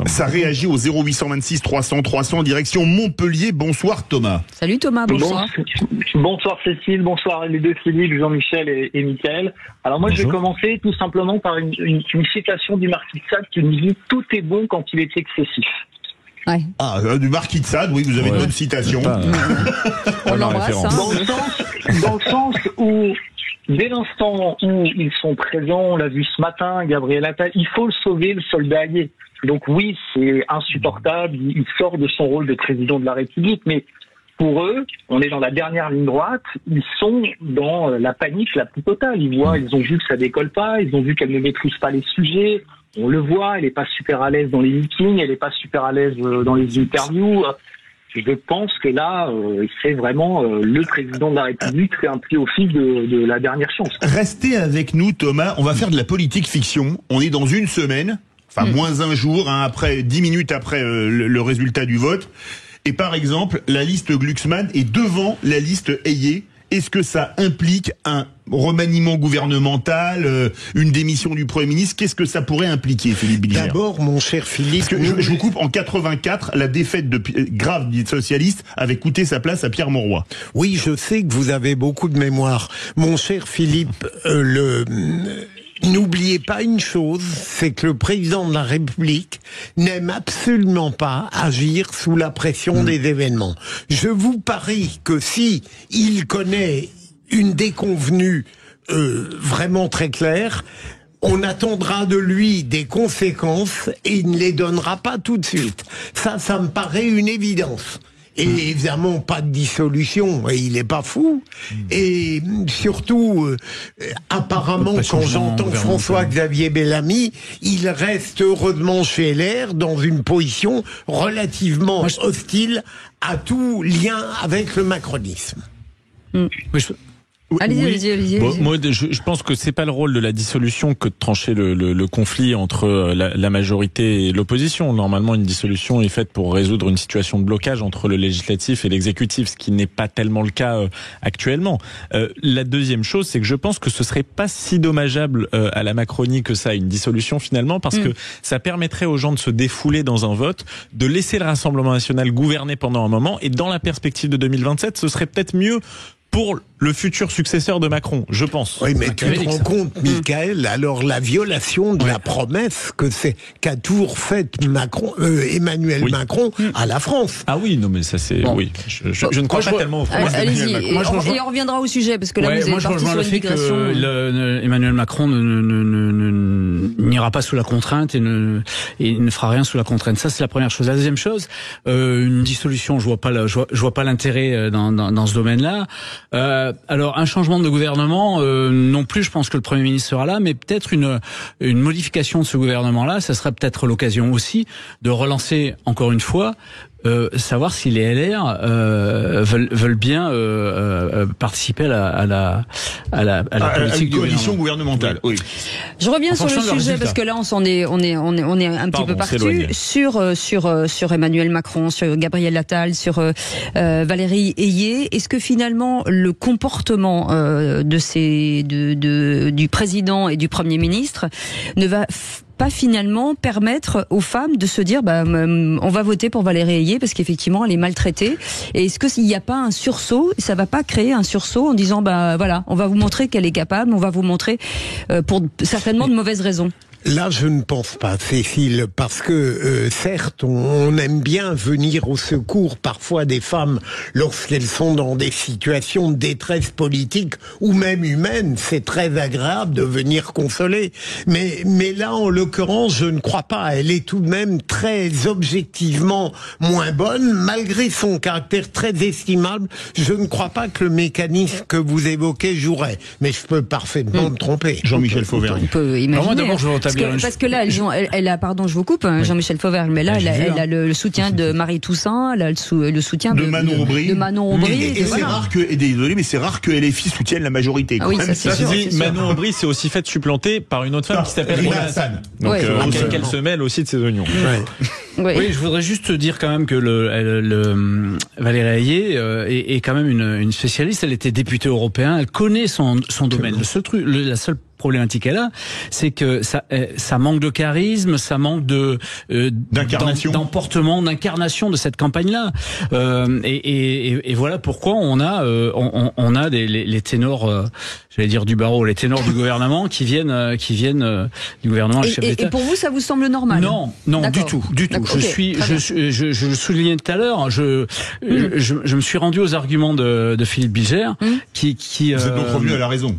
Ça réagit au 0826 300 300 direction Montpellier. Bonsoir Thomas.
Salut Thomas, bonsoir.
Bonsoir Cécile, bonsoir les deux Philippe, Jean-Michel et Mickaël. Alors moi je vais commencer tout simplement par une citation du Marquis de Sade qui nous dit « Tout est bon quand il est excessif ».
Ouais.
Ah, du Marquis de Sade, oui, vous avez une bonne citation.
On l'embrasse.
Dans le sens où, dès l'instant où ils sont présents, on l'a vu ce matin, Gabriel Attal, il faut le sauver, le soldat Ayé. Donc oui, c'est insupportable, il sort de son rôle de président de la République, mais pour eux, on est dans la dernière ligne droite, ils sont dans la panique la plus totale. Ils ont vu que ça décolle pas, ils ont vu qu'elle ne maîtrise pas les sujets. On le voit, elle n'est pas super à l'aise dans les meetings, elle n'est pas super à l'aise dans les interviews. je pense que là, c'est vraiment le président de la République fait un peu au fil de la dernière chance.
Restez avec nous, Thomas. On va faire de la politique fiction. On est dans une semaine, enfin moins un jour, après 10 minutes après le résultat du vote. Et par exemple, la liste Glucksmann est devant la liste Hayé. Est-ce que ça implique un remaniement gouvernemental, une démission du Premier ministre? Qu'est-ce que ça pourrait impliquer, Philippe Bilger?
D'abord, mon cher Philippe...
Parce que je vous coupe, en 84, la défaite grave des socialistes avait coûté sa place à Pierre Mauroy.
Oui, je sais que vous avez beaucoup de mémoire. Mon cher Philippe, n'oubliez pas une chose, c'est que le président de la République n'aime absolument pas agir sous la pression des événements. Je vous parie que si il connaît une déconvenue vraiment très claire, on attendra de lui des conséquences et il ne les donnera pas tout de suite. Ça me paraît une évidence. Et évidemment, pas de dissolution, et il n'est pas fou. Et surtout, apparemment, quand j'entends François-Xavier Bellamy, il reste heureusement chez LR dans une position relativement hostile à tout lien avec le macronisme.
Allez-y.
Moi, je pense que c'est pas le rôle de la dissolution que de trancher le conflit entre la majorité et l'opposition. Normalement, une dissolution est faite pour résoudre une situation de blocage entre le législatif et l'exécutif, ce qui n'est pas tellement le cas actuellement. La deuxième chose, c'est que je pense que ce serait pas si dommageable à la Macronie que ça, une dissolution finalement, parce que ça permettrait aux gens de se défouler dans un vote, de laisser le Rassemblement national gouverner pendant un moment, et dans la perspective de 2027, ce serait peut-être mieux pour le futur successeur de Macron, je pense.
Oui, mais tu te rends compte, Michael, alors la violation de la promesse qu'a toujours faite Emmanuel Macron à la France.
Ah oui, non mais ça c'est... Bon. Oui, je ne crois pas tellement aux promesses d'Emmanuel Macron.
Et on reviendra au sujet, parce que là vous êtes parti sur une digression.
Emmanuel Macron n'ira pas sous la contrainte et ne fera rien sous la contrainte. Ça, c'est la première chose. La deuxième chose, une dissolution, je vois pas l'intérêt dans ce domaine-là. Alors un changement de gouvernement, non plus, je pense que le Premier ministre sera là, mais peut-être une modification de ce gouvernement-là, ça serait peut-être l'occasion aussi de relancer encore une fois, savoir si les LR veulent bien participer à la politique
une coalition gouvernementale. Oui.
Je reviens sur le sujet parce que là on est un petit peu partout sur Emmanuel Macron, sur Gabriel Attal, sur Valérie Hayé. Est-ce que finalement le comportement du président et du Premier ministre ne va pas finalement permettre aux femmes de se dire on va voter pour Valérie Hayé parce qu'effectivement elle est maltraitée, et est-ce qu'il n'y a pas un sursaut, ça va pas créer un sursaut en disant voilà, on va vous montrer qu'elle est capable, on va vous montrer pour certainement de mauvaises raisons?
Là, je ne pense pas, Cécile, parce que certes, on aime bien venir au secours parfois des femmes lorsqu'elles sont dans des situations de détresse politique ou même humaine. C'est très agréable de venir consoler. Mais là, en l'occurrence, je ne crois pas. Elle est tout de même très objectivement moins bonne, malgré son caractère très estimable. Je ne crois pas que le mécanisme que vous évoquez jouerait. Mais je peux parfaitement me tromper.
Jean-Michel Fauvergue.
On peut imaginer.
D'abord, je veux
parce que là, elle a, pardon, je vous coupe, Jean-Michel Fauvergue, mais là, elle a le soutien de Marie Toussaint, elle a le soutien de Manon Aubry.
Et c'est rare désolé, mais c'est rare que LFI soutienne la majorité.
Ah oui, ça c'est sûr.
Manon Aubry s'est aussi fait supplanter par une autre femme qui s'appelle Rina Hassan. Donc, qu'elle se mêle aussi de ses oignons.
Oui, je voudrais juste dire quand même que Valérie Hayé est quand même une spécialiste. Elle était députée européenne, elle connaît son domaine. La seule problématique qu'elle a, c'est que ça manque de charisme, ça manque d'emportement, d'incarnation de cette campagne-là. Et voilà pourquoi on a les ténors, j'allais dire du barreau, les ténors du gouvernement qui viennent du gouvernement du chef d'État.
Et pour vous, ça vous semble normal?
Non, du tout. Je le soulignais tout à l'heure. Je me suis rendu aux arguments de Philippe Bilger, qui
vous êtes donc revenu à la raison.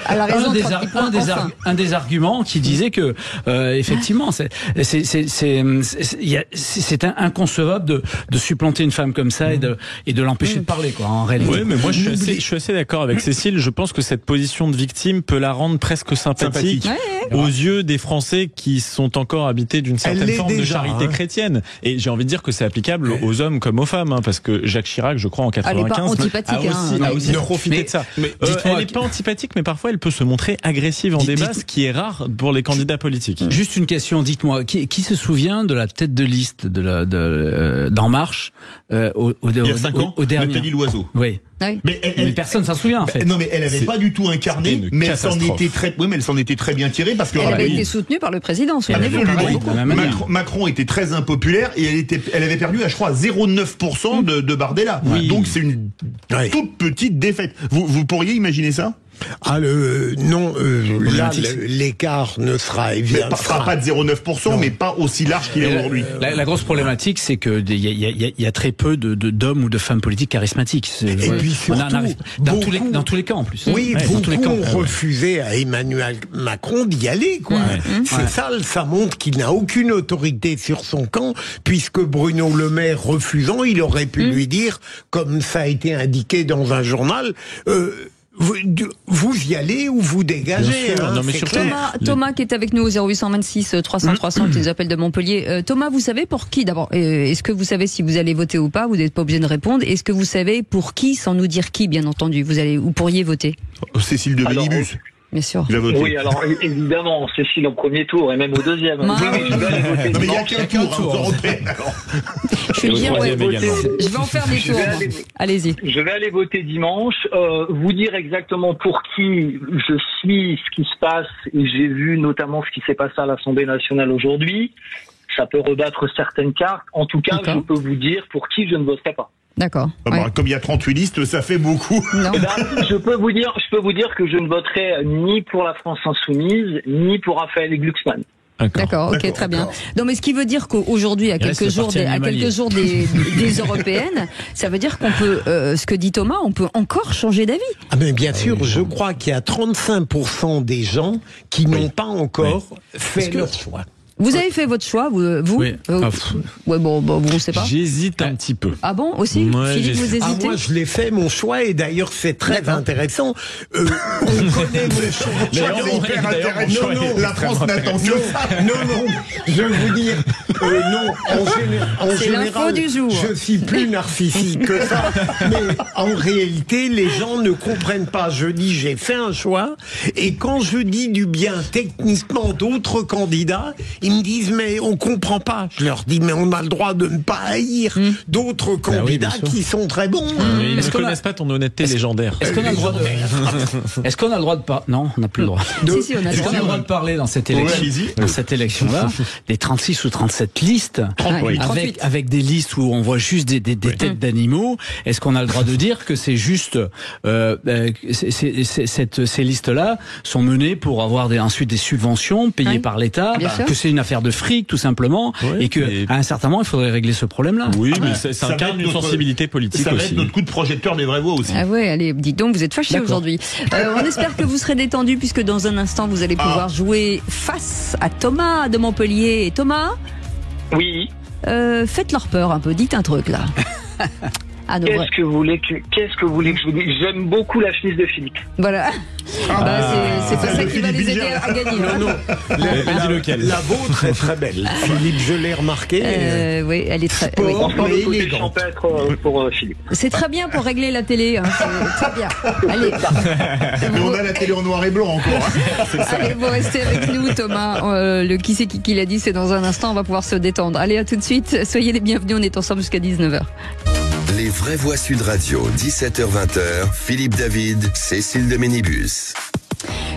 elle a raison,
un des arguments qui disait que effectivement c'est inconcevable de supplanter une femme comme ça et de l'empêcher de parler, quoi, en réalité.
Oui, mais moi je suis assez d'accord avec Cécile. Je pense que cette position de victime peut la rendre presque sympathique aux yeux des Français qui sont encore habités d'une certaine forme de charité chrétienne. Et j'ai envie de dire que c'est applicable aux hommes comme aux femmes, parce que Jacques Chirac, je crois, en 95, a aussi profité de ça. Elle n'est pas antipathique, mais parfois elle peut se montrer agressive en débat, ce qui est rare pour les candidats politiques.
Juste une question, dites-moi, qui se souvient de la tête de liste d'En Marche
il y a 5 ans, Nathalie Loiseau.
Oui.
Mais
personne s'en souvient, en fait.
Non, mais elle avait pas du tout incarné, mais elle s'en était très bien tirée, parce que
elle avait été soutenue par le président.
Macron était très impopulaire et elle avait perdu, je crois, 0,9% de Bardella. Donc c'est une toute petite défaite. Vous pourriez imaginer ça?
Non, là, l'écart ne sera évidemment
pas de 0,9%, mais pas aussi large qu'il est aujourd'hui.
La grosse problématique, c'est que il y a très peu d'hommes ou de femmes politiques charismatiques.
Et puis surtout,
dans tous les cas en plus.
Oui, beaucoup ont refusé à Emmanuel Macron d'y aller, quoi. C'est ça montre qu'il n'a aucune autorité sur son camp, puisque Bruno Le Maire refusant, il aurait pu lui dire, comme ça a été indiqué dans un journal, vous y allez ou vous dégagez.
Non, mais
Thomas qui est avec nous au 0826 300 300 qui nous appelle de Montpellier. Thomas, vous savez pour qui d'abord? Est-ce que vous savez si vous allez voter ou pas? Vous n'êtes pas obligé de répondre. Est-ce que vous savez pour qui, sans nous dire qui, bien entendu, vous pourriez voter?
Cécile de Bénibus.
Bien sûr.
Oui, alors évidemment, Cécile au premier tour et même au deuxième.
Oui, je vais aller voter. Non, mais il n'y a qu'un tour européen.
Je vais en faire des tours. Allez-y.
Je vais aller voter dimanche. Vous dire exactement pour qui je suis, ce qui se passe, et j'ai vu notamment ce qui s'est passé à l'Assemblée nationale aujourd'hui. Ça peut rebattre certaines cartes. En tout cas, je peux vous dire pour qui je ne voterai pas.
D'accord.
Comme il y a 38 listes, ça fait beaucoup.
Je peux vous dire que je ne voterai ni pour la France insoumise, ni pour Raphaël Glucksmann.
D'accord, ok, très bien. Non, mais ce qui veut dire qu'aujourd'hui, à quelques jours des européennes, ça veut dire qu'on peut, ce que dit Thomas, on peut encore changer d'avis.
Ah mais bien sûr, je crois qu'il y a 35% des gens qui n'ont pas encore fait leur choix.
Vous avez fait votre choix, vous
Oui.
Bon, on ne sait pas.
J'hésite un petit peu.
Ah bon, aussi Philippe, vous hésitez?
Moi, je l'ai fait, mon choix, et d'ailleurs, c'est très intéressant. On connaît mon choix.
Non, la France n'attend que ça.
Non, je vais vous dire, en général,
du jour.
Je suis plus narcissique que ça, mais en réalité, les gens ne comprennent pas. Je dis, j'ai fait un choix, et quand je dis du bien techniquement d'autres candidats, ils me disent, mais on comprend pas. Je leur dis, mais on a le droit de ne pas haïr d'autres candidats qui sont très bons.
Ils ne connaissent pas ton honnêteté légendaire.
Est-ce qu'on a le droit Est-ce qu'on a le droit de Non, on n'a plus le droit.
Si, on a
Est-ce qu'on a le droit de parler dans cette élection-là, des 36 ou 37 listes, avec des listes où on voit juste des têtes d'animaux? Est-ce qu'on a le droit de dire que c'est juste ces listes-là sont menées pour avoir ensuite des subventions payées par l'État, que c'est une affaire de fric tout simplement, et que à un certain moment il faudrait régler ce problème-là.
Oui, mais ça incarne une sensibilité politique aussi.
Ça va être notre coup de projecteur des vraies voix aussi.
Ah ouais, allez, dites donc, vous êtes fâchés aujourd'hui. On espère que vous serez détendus, puisque dans un instant vous allez pouvoir jouer face à Thomas de Montpellier. Thomas?
Oui.
Faites leur peur un peu, dites un truc là.
Qu'est-ce que vous voulez que je vous dise? J'aime beaucoup la chemise de Philippe.
Voilà. C'est pas ça qui va les aider à gagner.
La vôtre est très belle. Philippe, je l'ai remarqué.
Oui, elle est très.
Pour Philippe.
C'est très bien pour régler la télé. C'est très bien. Allez.
Mais on a la télé en noir et blanc encore.
Allez, vous restez avec nous, Thomas. Le qui c'est qui l'a dit, c'est dans un instant. On va pouvoir se détendre. Allez, à tout de suite. Soyez les bienvenus. On est ensemble jusqu'à 19h.
Les vraies voix Sud Radio, 17h-20h, Philippe David, Cécile de Ménibus.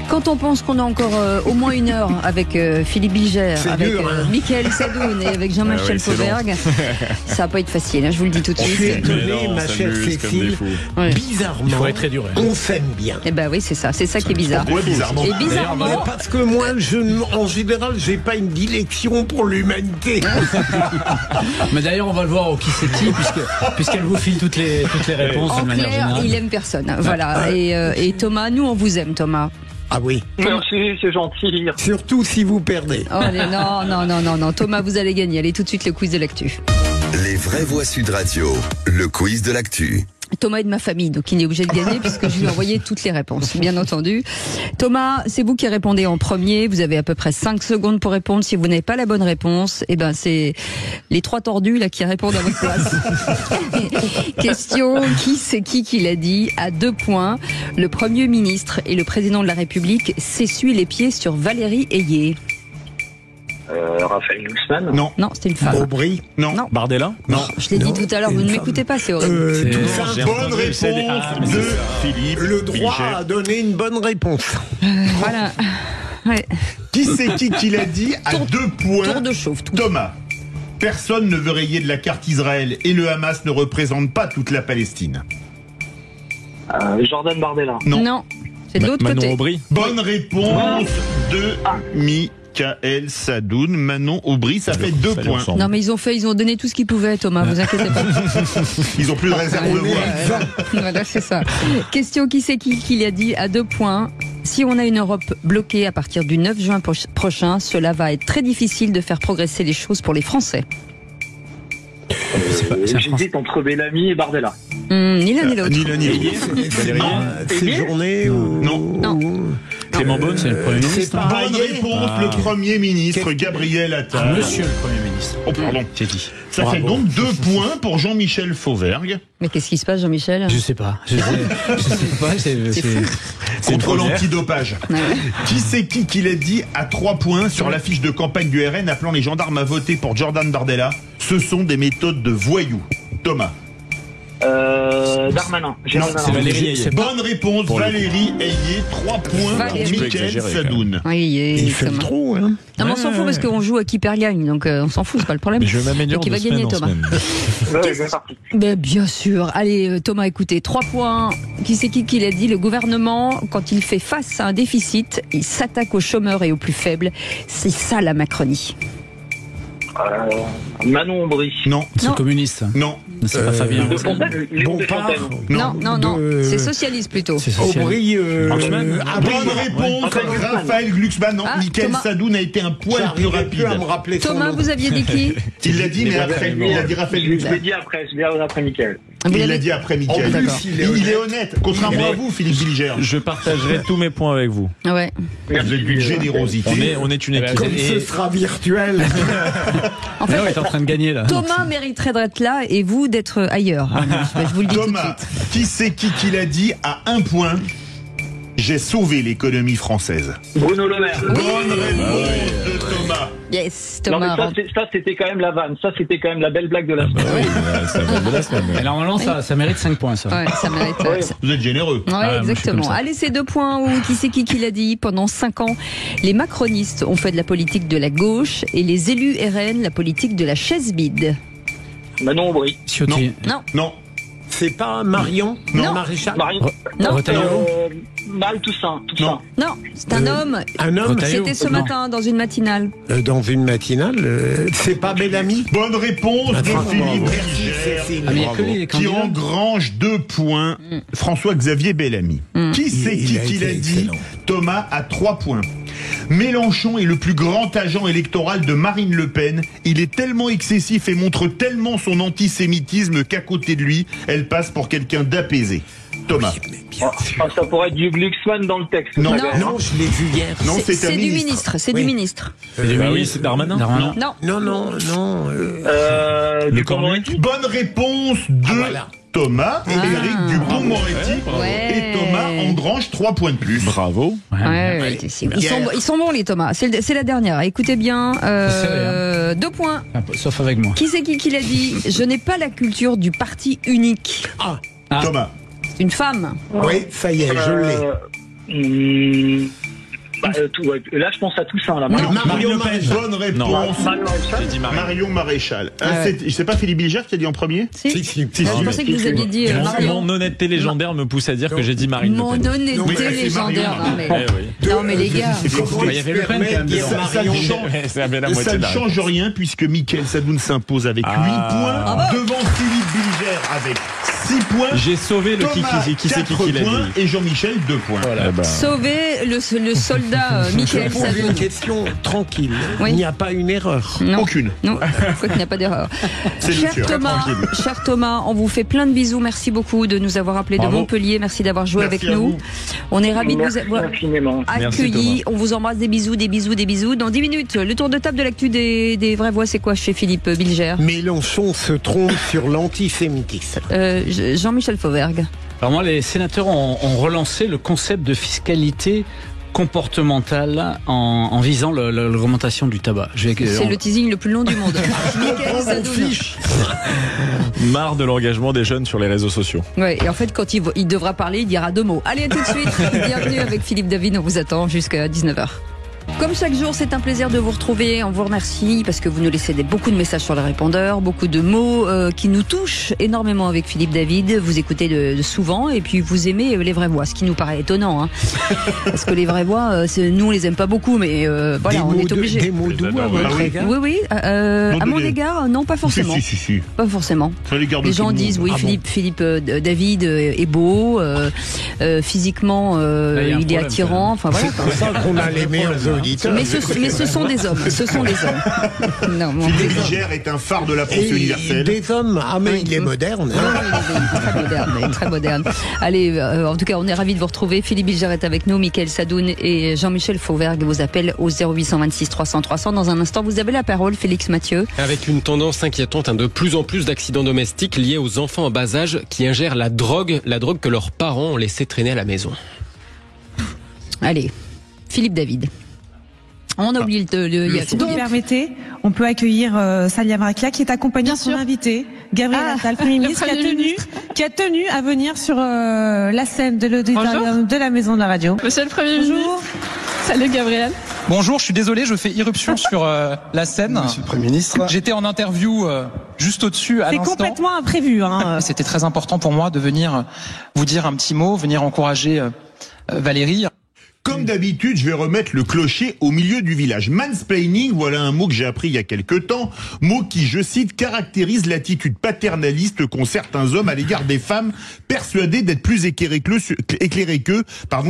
Quand on pense qu'on a encore au moins une heure avec Philippe Bilger, avec Michael Sadoun et avec Jean-Michel Fauvergue, ça va pas être facile, hein, je vous le dis tout de suite.
Je suis étonné, ma chère Cécile, bizarrement, on s'aime bien.
Eh ben oui, c'est ça qui est bizarre.
Pourquoi bizarrement?
Et bizarrement,
parce que moi, en général, j'ai pas une dilection pour l'humanité.
Mais d'ailleurs, on va le voir au qui c'est qui, puisqu'elle vous file toutes les réponses
en
de manière
clair,
générale.
il aime personne. Voilà. Et Thomas, nous on vous aime, Thomas.
Ah oui.
Merci, c'est gentil.
Surtout si vous perdez.
Oh, allez, non. Thomas, vous allez gagner. Allez, tout de suite, le quiz de l'actu.
Les vraies voix Sud Radio, le quiz de l'actu.
Thomas est de ma famille, donc il est obligé de gagner puisque je lui ai envoyé toutes les réponses, bien entendu. Thomas, c'est vous qui répondez en premier. Vous avez à peu près 5 secondes pour répondre. Si vous n'avez pas la bonne réponse, eh ben c'est les 3 tordus là qui répondent à votre place. Question, qui l'a dit à 2 points. Le Premier ministre et le Président de la République s'essuient les pieds sur Valérie Ayé.
Raphaël Glucksmann.
Non.
Non, c'était une femme.
Aubry.
Non.
Bardella.
Non.
Je l'ai dit tout à l'heure, vous ne m'écoutez pas, c'est horrible.
Tout ça,
Bonne réponse de Philippe.
le droit
Bilger.
à donner une bonne réponse.
Voilà. Ouais.
Qui c'est qui l'a dit à 2 points?
Tour de chauffe.
Thomas. Personne ne veut rayer de la carte Israël et le Hamas ne représente pas toute la Palestine.
Jordan Bardella.
Non.
C'est de l'autre côté.
Manon Aubry.
Bonne réponse de Michael Sadoun. Manon Aubry, ça fait 2 points.
Non mais ils ont donné tout ce qu'ils pouvaient, Thomas, vous inquiétez pas.
Ils ont plus de réserve de voix.
Voilà, c'est ça. Question, qui c'est qui l'a dit à 2 points. Si on a une Europe bloquée à partir du 9 juin prochain, cela va être très difficile de faire progresser les choses pour les Français.
J'hésite entre Bellamy et Bardella.
Ni l'un ni l'autre.
Ni l'un ni l'autre.
Séjourné ou...
Non.
Clément Beaune, c'est le Premier ministre.
Bonne réponse, le Premier ministre Gabriel Attal.
Monsieur le Premier ministre.
Oh, pardon.
J'ai dit.
Ça fait donc 2 points pour Jean-Michel Fauvergue.
Mais qu'est-ce qui se passe, Jean-Michel?
Je sais pas. Je sais pas. C'est
Contre l'antidopage. Qui c'est qui l'a dit à 3 points sur l'affiche de campagne du RN appelant les gendarmes à voter pour Jordan Bardella? Ce sont des méthodes de voyous. Thomas.
Darmanin.
C'est Valérie Ayé.
Bonne réponse, Valérie Ayé. 3 points
Valérie.
pour Michael Sadoun.
Il fait le trou, hein.
Non, mais on s'en fout parce qu'on joue à qui perd gagne, donc on s'en fout, c'est pas le problème.
Mais je m'améliore.
Donc il va gagner, Thomas. Ben, bien sûr. Allez, Thomas, écoutez, 3 points. Qui c'est qui l'a dit? Le gouvernement, quand il fait face à un déficit, il s'attaque aux chômeurs et aux plus faibles. C'est ça la Macronie.
Manon Aubry.
Non.
C'est communiste.
Non.
C'est pas Fabien.
De Fontaine. Léon de Fontaine.
Non. C'est socialiste plutôt.
Aubry.
Bonne réponse, Raphaël Glucksmann. Non, Michael Sadoun a été un poil plus rapide.
Thomas, vous aviez dit qui?
Il l'a dit, mais après, il a dit Raphaël
Je l'ai
Glucksmann.
dit après, Michael.
Il l'a dit après Michael. Il est honnête, contrairement à vous, Philippe Bilger.
Je partagerai tous mes points avec vous.
Ouais.
Vous êtes d'une générosité.
On est une équipe.
Comme ce sera virtuel.
En fait,
on est en train de gagner là.
Thomas mériterait d'être là et vous d'être ailleurs. Je vous le dis
Thomas,
tout de suite.
qui c'est qui l'a dit à 1 point? J'ai sauvé l'économie française.
Bruno Le Maire.
Bonne réponse de Thomas.
Yes,
Non, mais
Thomas.
ça, c'était quand même la vanne. Ça, c'était quand même la belle blague de la semaine.
Et normalement, ça mérite 5 points, ça.
Ouais, ça mérite.
Vous êtes généreux.
Ouais,
moi, je suis
exactement.
comme ça.
Allez, c'est 2 points. Ou qui c'est qui l'a dit? Pendant 5 ans, les macronistes ont fait de la politique de la gauche et les élus RN la politique de la chaise vide.
Manon Aubry.
Ciotti.
Non.
C'est pas Marion?
Non.
Maréchal?
Non.
Retailleau.
Mal Toussaint.
Non.
Non, c'est un homme.
Un homme?
Retailleau.
C'était ce matin dans une matinale.
Dans une matinale, c'est pas Bellamy?
Bonne réponse de Philippe
Merci,
Bilger.
Cécile.
Ah, mais il y a que les
Qui
candidats.
engrange 2 points. François-Xavier Bellamy. Qui c'est
Il a
qui
été
l'a dit?
excellent.
Thomas à 3 points. Mélenchon est le plus grand agent électoral de Marine Le Pen. Il est tellement excessif et montre tellement son antisémitisme qu'à côté de lui, elle passe pour quelqu'un d'apaisé. Thomas.
Ça pourrait être du Glucksmann dans le texte.
Non.
Non, je l'ai vu hier.
Non, c'est un
du
ministre.
ministre. C'est du ministre.
Oui, c'est Darmanin.
Non.
Non.
Dupond-Moretti.
Bonne réponse de
voilà.
Thomas et Éric Dupond-Moretti.
Ouais.
Et Thomas engrange 3 points de plus.
Bravo.
Ouais, ils sont bons les Thomas. C'est la dernière. Écoutez bien. 2 points.
Sauf avec moi.
Qui c'est qui l'a dit? Je n'ai pas la culture du parti unique.
Thomas.
C'est une femme.
Oui, ça y est, je l'ai.
Là, je pense à Toussaint. Là,
Marion Maréchal. Bonne réponse.
J'ai dit
Marion Maréchal. C'est pas Philippe Bilger qui a dit en premier?
Si. Je pensais que vous aviez dit Marion.
Mon honnêteté légendaire me pousse à dire que j'ai dit Marine Le Pen.
Mon honnêteté légendaire. Non mais les gars.
Il y avait Le Pen
Ça ne change rien puisque Mickaël Sadoun s'impose avec 8 points devant Philippe Bilger avec 6 points.
J'ai sauvé le qui c'est qui l'a dit.
Et Jean-Michel 2 points.
Voilà.
Sauver le soldat Mickaël
Je pose
Sadoun.
une question tranquille.
Oui.
Il n'y a pas une erreur.
Non.
Aucune.
Non, il n'y a pas d'erreur. Cher Thomas, on vous fait plein de bisous. Merci beaucoup de nous avoir appelés de Montpellier. Merci d'avoir joué avec nous. On est ravis de vous avoir accueillis. On vous embrasse, des bisous. Dans 10 minutes, le tour de table de l'actu des vraies voix, c'est quoi chez Philippe Bilger?
Mélenchon se trompe sur l'antisémitisme.
Jean-Michel Fauvergue.
Alors moi, les sénateurs ont relancé le concept de fiscalité comportementale en visant l'augmentation du tabac.
C'est le teasing le plus long du monde. Mickaël Sadoun.
Marre de l'engagement des jeunes sur les réseaux sociaux.
Ouais, et en fait, quand il devra parler, il dira 2 mots. Allez, à tout de suite. Bienvenue avec Philippe David. On vous attend jusqu'à 19h. Comme chaque jour, c'est un plaisir de vous retrouver. On vous remercie parce que vous nous laissez beaucoup de messages sur le répondeur, beaucoup de mots qui nous touchent énormément avec Philippe David. Vous écoutez de souvent et puis vous aimez les vraies voix, ce qui nous paraît étonnant. Hein. Parce que les vraies voix, nous on les aime pas beaucoup, mais voilà, on est obligé.
Des mots doux à votre égard.
Oui. À mon égard, non, pas forcément.
Si.
Pas forcément. Les gens disent oui, Philippe David est beau, physiquement il est attirant. Enfin voilà.
C'est pour ça qu'on a les meilleurs auditeurs.
Mais ce sont des hommes. Non,
Philippe Bilger est un phare de la pensée universelle.
Des hommes, mais il est moderne.
Il est très moderne. Allez, en tout cas, on est ravis de vous retrouver. Philippe Bilger est avec nous, Mickaël Sadoun et Jean-Michel Fauvergue vous appellent au 0826 300 300. Dans un instant, vous avez la parole, Félix Mathieu.
Avec une tendance inquiétante, de plus en plus d'accidents domestiques liés aux enfants en bas âge qui ingèrent la drogue que leurs parents ont laissé traîner à la maison.
Allez, Philippe David. On a oublié
si vous me permettez, on peut accueillir Salia Marakia qui est accompagnée de son invité, Gabriel Attal, Premier ministre, qui a tenu à venir sur la scène de l'auditorium de la Maison de la Radio.
Monsieur le Premier ministre. Salut Gabriel.
Bonjour, je suis désolé, je fais irruption sur la scène.
Monsieur le Premier ministre.
J'étais en interview juste au-dessus à l'instant.
C'est complètement imprévu.
C'était très important pour moi de venir vous dire un petit mot, venir encourager Valérie.
Comme d'habitude, je vais remettre le clocher au milieu du village. Mansplaining, voilà un mot que j'ai appris il y a quelque temps, mot qui, je cite, caractérise l'attitude paternaliste qu'ont certains hommes à l'égard des femmes persuadés d'être plus éclairés qu'eux,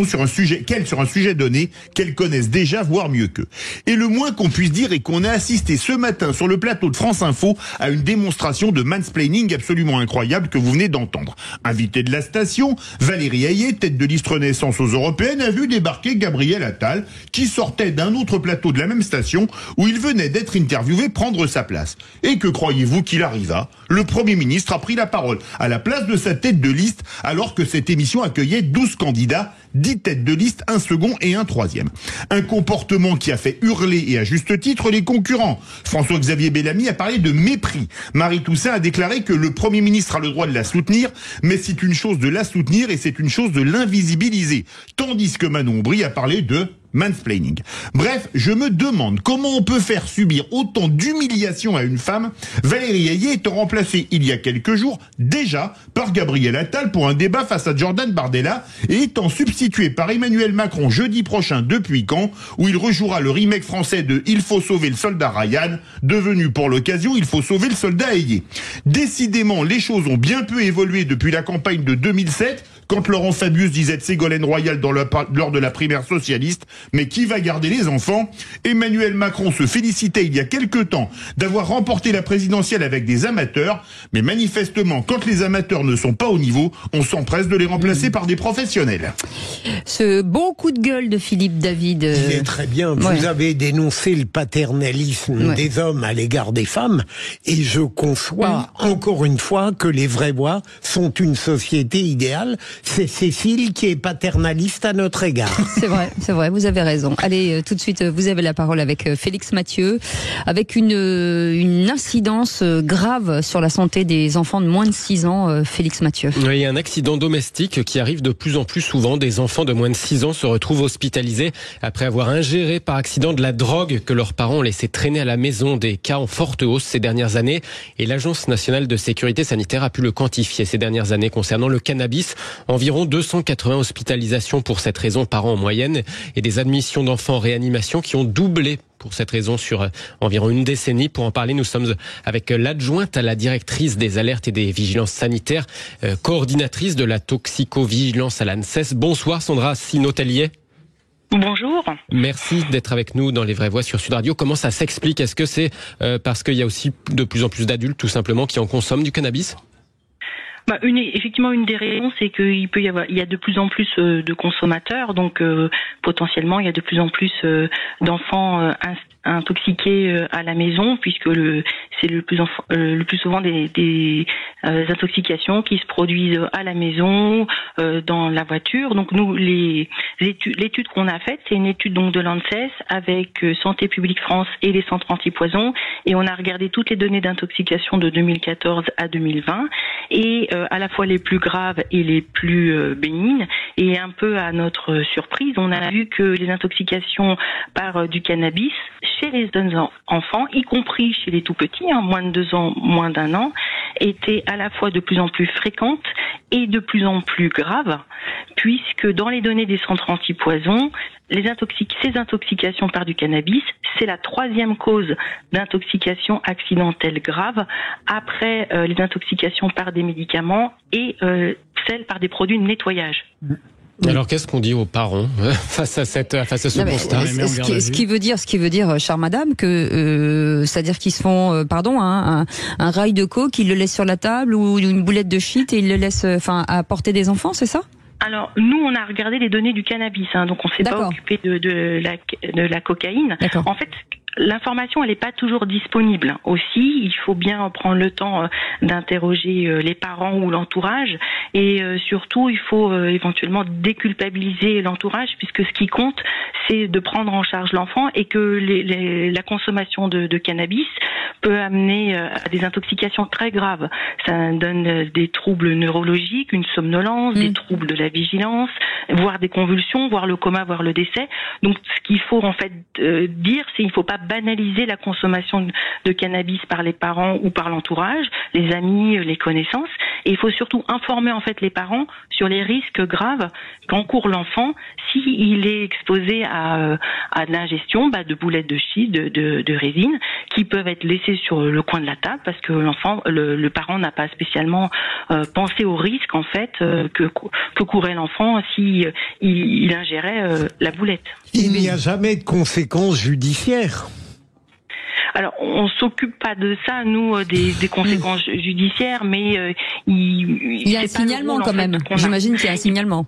sur un sujet donné qu'elles connaissent déjà, voire mieux qu'eux. Et le moins qu'on puisse dire est qu'on a assisté ce matin sur le plateau de France Info à une démonstration de mansplaining absolument incroyable que vous venez d'entendre. Invité de la station, Valérie Hayé, tête de liste Renaissance aux Européennes, a vu débarquer Gabriel Attal, qui sortait d'un autre plateau de la même station où il venait d'être interviewé prendre sa place. Et que croyez-vous qu'il arriva? Le Premier ministre a pris la parole à la place de sa tête de liste alors que cette émission accueillait 12 candidats, 10 têtes de liste, un second et un troisième. Un comportement qui a fait hurler, et à juste titre, les concurrents. François-Xavier Bellamy a parlé de mépris. Marie Toussaint a déclaré que le Premier ministre a le droit de la soutenir, mais c'est une chose de la soutenir et c'est une chose de l'invisibiliser. Tandis que Manon Bry a parlé de mansplaining. Bref, je me demande comment on peut faire subir autant d'humiliation à une femme, Valérie Hayé étant remplacée il y a quelques jours déjà par Gabriel Attal pour un débat face à Jordan Bardella et étant substituée par Emmanuel Macron jeudi prochain depuis Caen où il rejouera le remake français de Il faut sauver le soldat Ryan, devenu pour l'occasion Il faut sauver le soldat Hayé. Décidément, les choses ont bien peu évolué depuis la campagne de 2007 quand Laurent Fabius disait de Ségolène Royal lors de la primaire socialiste, mais qui va garder les enfants? Emmanuel Macron se félicitait il y a quelque temps d'avoir remporté la présidentielle avec des amateurs, mais manifestement, quand les amateurs ne sont pas au niveau, on s'empresse de les remplacer par des professionnels.
Ce beau coup de gueule de Philippe David.
Il est très bien. Vous avez dénoncé le paternalisme des hommes à l'égard des femmes, et je conçois encore une fois que les vraies voix sont une société idéale. c'est Cécile qui est paternaliste à notre égard.
C'est vrai, vous avez raison. Allez, tout de suite, vous avez la parole avec Félix Mathieu, avec une incidence grave sur la santé des enfants de moins de 6 ans, Félix Mathieu.
Oui, un accident domestique qui arrive de plus en plus souvent. Des enfants de moins de 6 ans se retrouvent hospitalisés après avoir ingéré par accident de la drogue que leurs parents ont laissé traîner à la maison. Des cas en forte hausse ces dernières années et l'Agence nationale de sécurité sanitaire a pu le quantifier ces dernières années concernant le cannabis. Environ 280 hospitalisations pour cette raison par an en moyenne et des admissions d'enfants en réanimation qui ont doublé pour cette raison sur environ une décennie. Pour en parler, nous sommes avec l'adjointe à la directrice des alertes et des vigilances sanitaires, coordinatrice de la toxicovigilance à l'ANSES. Bonsoir Sandra Sinotelier.
Bonjour.
Merci d'être avec nous dans Les Vraies Voix sur Sud Radio. Comment ça s'explique? Est-ce que c'est parce qu'il y a aussi de plus en plus d'adultes tout simplement qui en consomment du cannabis?
Effectivement, une des raisons, c'est qu'il y a de plus en plus de consommateurs, donc potentiellement il y a de plus en plus d'enfants intoxiqués à la maison, puisque c'est le plus souvent des intoxications qui se produisent à la maison, dans la voiture. Donc nous, l'étude qu'on a faite, c'est une étude donc de l'ANSES avec Santé publique France et les centres antipoison, et on a regardé toutes les données d'intoxication de 2014 à 2020 et à la fois les plus graves et les plus bénignes. Et un peu à notre surprise, on a vu que les intoxications par du cannabis chez les jeunes enfants, y compris chez les tout petits, moins de 2 ans, moins d'1 an, étaient à la fois de plus en plus fréquentes et de plus en plus graves, puisque dans les données des centres antipoison, ces intoxications par du cannabis, c'est la 3e cause d'intoxication accidentelle grave après les intoxications par des médicaments et celles par des produits de nettoyage.
Alors qu'est-ce qu'on dit aux parents face à ce constat?
Ce qui veut dire, chère madame, que c'est-à-dire qu'ils se font, un rail de coke, ils le laissent sur la table ou une boulette de shit et ils le laissent, à portée des enfants, c'est ça?
Alors nous, on a regardé les données du cannabis, donc on s'est pas occupé de la cocaïne. En fait, l'information, elle n'est pas toujours disponible. Aussi, il faut bien prendre le temps d'interroger les parents ou l'entourage, et surtout, il faut éventuellement déculpabiliser l'entourage, puisque ce qui compte, c'est de prendre en charge l'enfant, et que la consommation de cannabis peut amener à des intoxications très graves. Ça donne des troubles neurologiques, une somnolence, des troubles de la vigilance, voire des convulsions, voire le coma, voire le décès. Donc, ce qu'il faut en fait dire, c'est qu'il ne faut pas banaliser la consommation de cannabis par les parents ou par l'entourage, les amis, les connaissances. Et il faut surtout informer en fait les parents sur les risques graves qu'encourt l'enfant s'il est exposé à de l'ingestion de boulettes de shit, de résine, qui peuvent être laissées sur le coin de la table parce que le parent n'a pas spécialement pensé au risque en fait que courait l'enfant si il ingérait la boulette.
Il n'y a jamais de conséquences judiciaires.
Alors, on s'occupe pas de ça, nous, des conséquences judiciaires, mais
il y a un signalement quand même. J'imagine qu'il y a un signalement.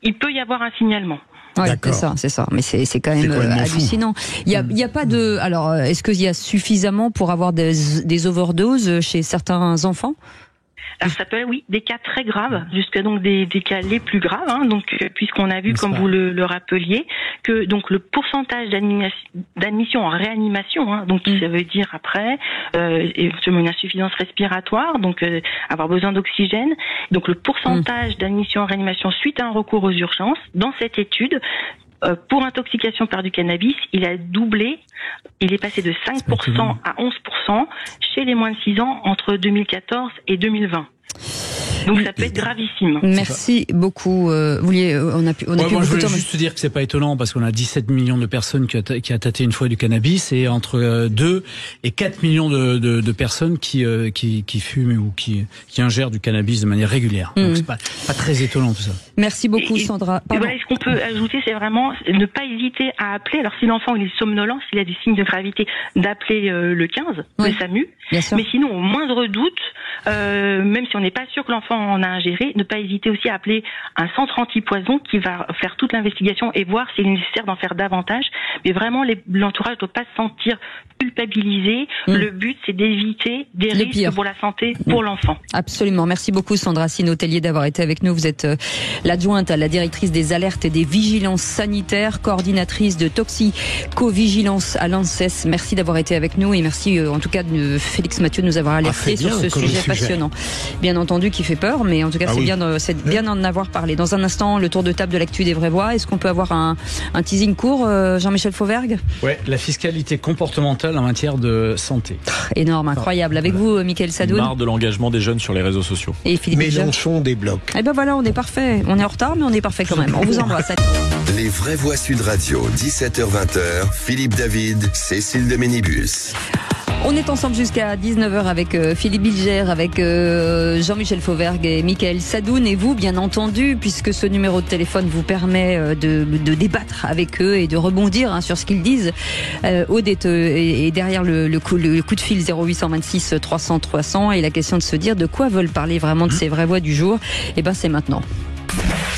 Il peut y avoir un signalement.
Ouais, c'est ça. Mais c'est quand même hallucinant. Il y a pas de. Alors, est-ce qu'il y a suffisamment pour avoir des overdoses chez certains enfants?
Alors ça peut être, oui, des cas très graves, jusqu'à donc des cas les plus graves, donc puisqu'on a vu, comme vous le rappeliez, que donc le pourcentage d'admission en réanimation, donc ça veut dire après une insuffisance respiratoire, donc avoir besoin d'oxygène, donc le pourcentage d'admission en réanimation suite à un recours aux urgences, dans cette étude, pour intoxication par du cannabis, il a doublé. Il est passé de 5% à 11% chez les moins de 6 ans entre 2014 et 2020. Donc ça peut être gravissime.
Merci beaucoup. On a pu
moi,
beaucoup
je voulais juste te dire que c'est pas étonnant parce qu'on a 17 millions de personnes qui a tâté une fois du cannabis et entre 2 et 4 millions de personnes qui fument ou qui ingèrent du cannabis de manière régulière. Donc c'est pas très étonnant tout ça.
Merci beaucoup Sandra.
Voilà, ce qu'on peut ajouter, c'est vraiment ne pas hésiter à appeler. Alors si l'enfant il est somnolent, s'il a des signes de gravité, d'appeler le 15, le SAMU. Mais sinon, au moindre doute, même si on n'est pas sûr que l'enfant l'enfant en a ingéré, ne pas hésiter aussi à appeler un centre anti-poison qui va faire toute l'investigation et voir s'il est nécessaire d'en faire davantage. Mais vraiment, l'entourage ne doit pas se sentir culpabilisé. Le but, c'est d'éviter des risques pour la santé, pour l'enfant.
Absolument. Merci beaucoup, Sandra Sino-Tellier, d'avoir été avec nous. Vous êtes l'adjointe à la directrice des alertes et des vigilances sanitaires, coordinatrice de toxicovigilance à l'ANSES. Merci d'avoir été avec nous et merci en tout cas de Félix Mathieu de nous avoir alerté sur ce sujet passionnant. Bien entendu, qui fait peur, mais en tout cas, c'est bien d'en avoir parlé. Dans un instant, le tour de table de l'actu des Vrais-Voix. Est-ce qu'on peut avoir un teasing court, Jean-Michel Fauvergue? Ouais,
la fiscalité comportementale en matière de santé.
Énorme, incroyable. Avec vous, Mickaël Sadoun.
Marre de l'engagement des jeunes sur les réseaux sociaux.
Et Philippe
Mélenchon débloque.
Eh ben voilà, on est parfait. On est en retard, mais on est parfait quand même. On vous embrasse.
Les Vraies Voix Sud Radio, 17h-20h, Philippe David, Cécile de Ménibus.
On est ensemble jusqu'à 19h avec Philippe Bilger, avec Jean-Michel Fauvergue et Mickaël Sadoun et vous, bien entendu, puisque ce numéro de téléphone vous permet de débattre avec eux et de rebondir sur ce qu'ils disent. Aude est derrière le coup de fil 0826 300 300 et la question de se dire de quoi veulent parler vraiment de ces vraies voix du jour. Et ben c'est maintenant.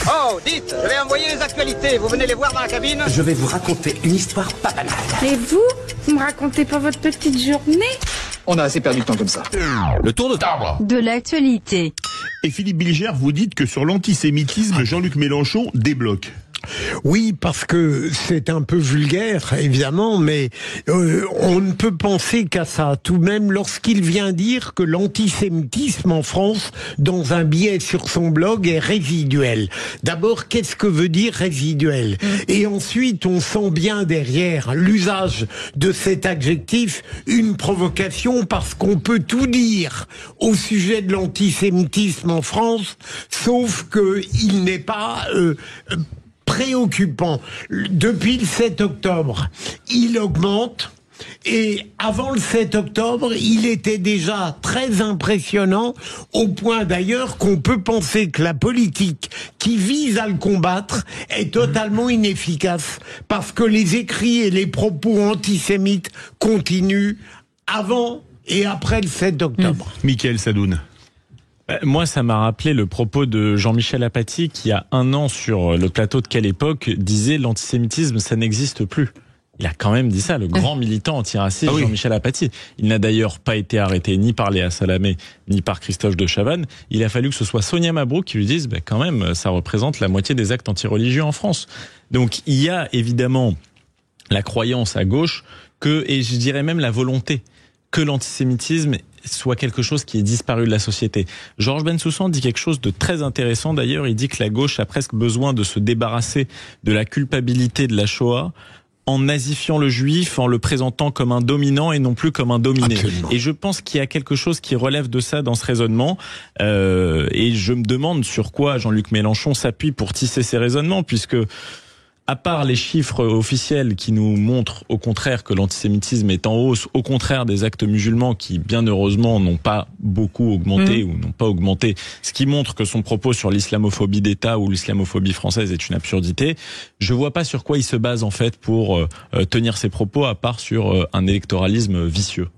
Oh, dites, je vais envoyer les actualités. Vous venez les voir dans la cabine?
Je vais vous raconter une histoire pas banale.
Et vous me racontez pas votre petite journée?
On a assez perdu de temps comme ça. Le tour de table.
De l'actualité.
Et Philippe Bilger, vous dites que sur l'antisémitisme, Jean-Luc Mélenchon débloque.
Oui, parce que c'est un peu vulgaire, évidemment, mais on ne peut penser qu'à ça. Tout de même, lorsqu'il vient dire que l'antisémitisme en France, dans un billet sur son blog, est résiduel. D'abord, qu'est-ce que veut dire résiduel? Et ensuite, on sent bien derrière l'usage de cet adjectif une provocation, parce qu'on peut tout dire au sujet de l'antisémitisme en France, sauf que il n'est pas préoccupant. Depuis le 7 octobre, il augmente. Et avant le 7 octobre, il était déjà très impressionnant, au point d'ailleurs qu'on peut penser que la politique qui vise à le combattre est totalement inefficace, parce que les écrits et les propos antisémites continuent avant et après le 7 octobre.
Mickaël Sadoun.
Moi, ça m'a rappelé le propos de Jean-Michel Apathy qui, il y a un an, sur le plateau de Quelle Époque, disait l'antisémitisme, ça n'existe plus. Il a quand même dit ça, le grand militant antiraciste Jean-Michel Apathy. Il n'a d'ailleurs pas été arrêté ni par Léa Salamé, ni par Christophe de Chavannes. Il a fallu que ce soit Sonia Mabrouk qui lui dise, quand même, ça représente la moitié des actes antireligieux en France. Donc, il y a évidemment la croyance à gauche et je dirais même la volonté que l'antisémitisme soit quelque chose qui est disparu de la société. Georges Bensoussan dit quelque chose de très intéressant d'ailleurs. Il dit que la gauche a presque besoin de se débarrasser de la culpabilité de la Shoah en nazifiant le juif, en le présentant comme un dominant et non plus comme un dominé. Absolument. Et je pense qu'il y a quelque chose qui relève de ça dans ce raisonnement. Et je me demande sur quoi Jean-Luc Mélenchon s'appuie pour tisser ces raisonnements, puisque à part les chiffres officiels qui nous montrent au contraire que l'antisémitisme est en hausse, au contraire des actes musulmans qui, bien heureusement, n'ont pas beaucoup augmenté ou n'ont pas augmenté, ce qui montre que son propos sur l'islamophobie d'État ou l'islamophobie française est une absurdité, je vois pas sur quoi il se base en fait pour tenir ses propos, à part sur un électoralisme vicieux.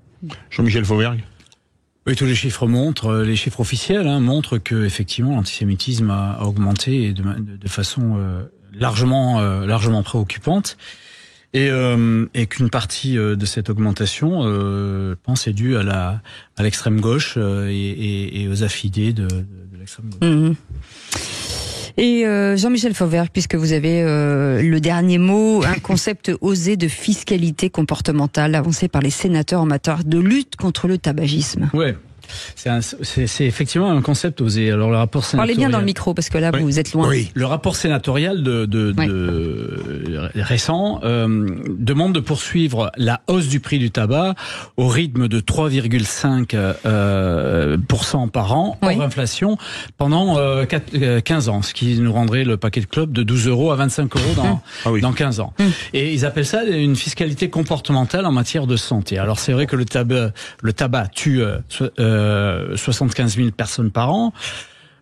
Jean-Michel Fauvergue.
Oui, tous les chiffres montrent, les chiffres officiels montrent que effectivement l'antisémitisme a augmenté et de façon largement préoccupante, et qu'une partie de cette augmentation, je pense, est due à l'extrême gauche et aux affidés de l'extrême gauche.
Et Jean-Michel Fauvergue, puisque vous avez le dernier mot, un concept osé de fiscalité comportementale avancé par les sénateurs en matière de lutte contre le tabagisme.
Ouais. C'est effectivement un concept osé. Alors le rapport sénatorial.
Parlez bien dans le micro parce que là vous êtes loin.
Oui. Le rapport sénatorial récent demande de poursuivre la hausse du prix du tabac au rythme de 3,5% par an hors inflation pendant 15 ans, ce qui nous rendrait le paquet de clopes de 12 € à 25 € dans 15 ans. Et ils appellent ça une fiscalité comportementale en matière de santé. Alors c'est vrai que le tabac tue 75 000 personnes par an.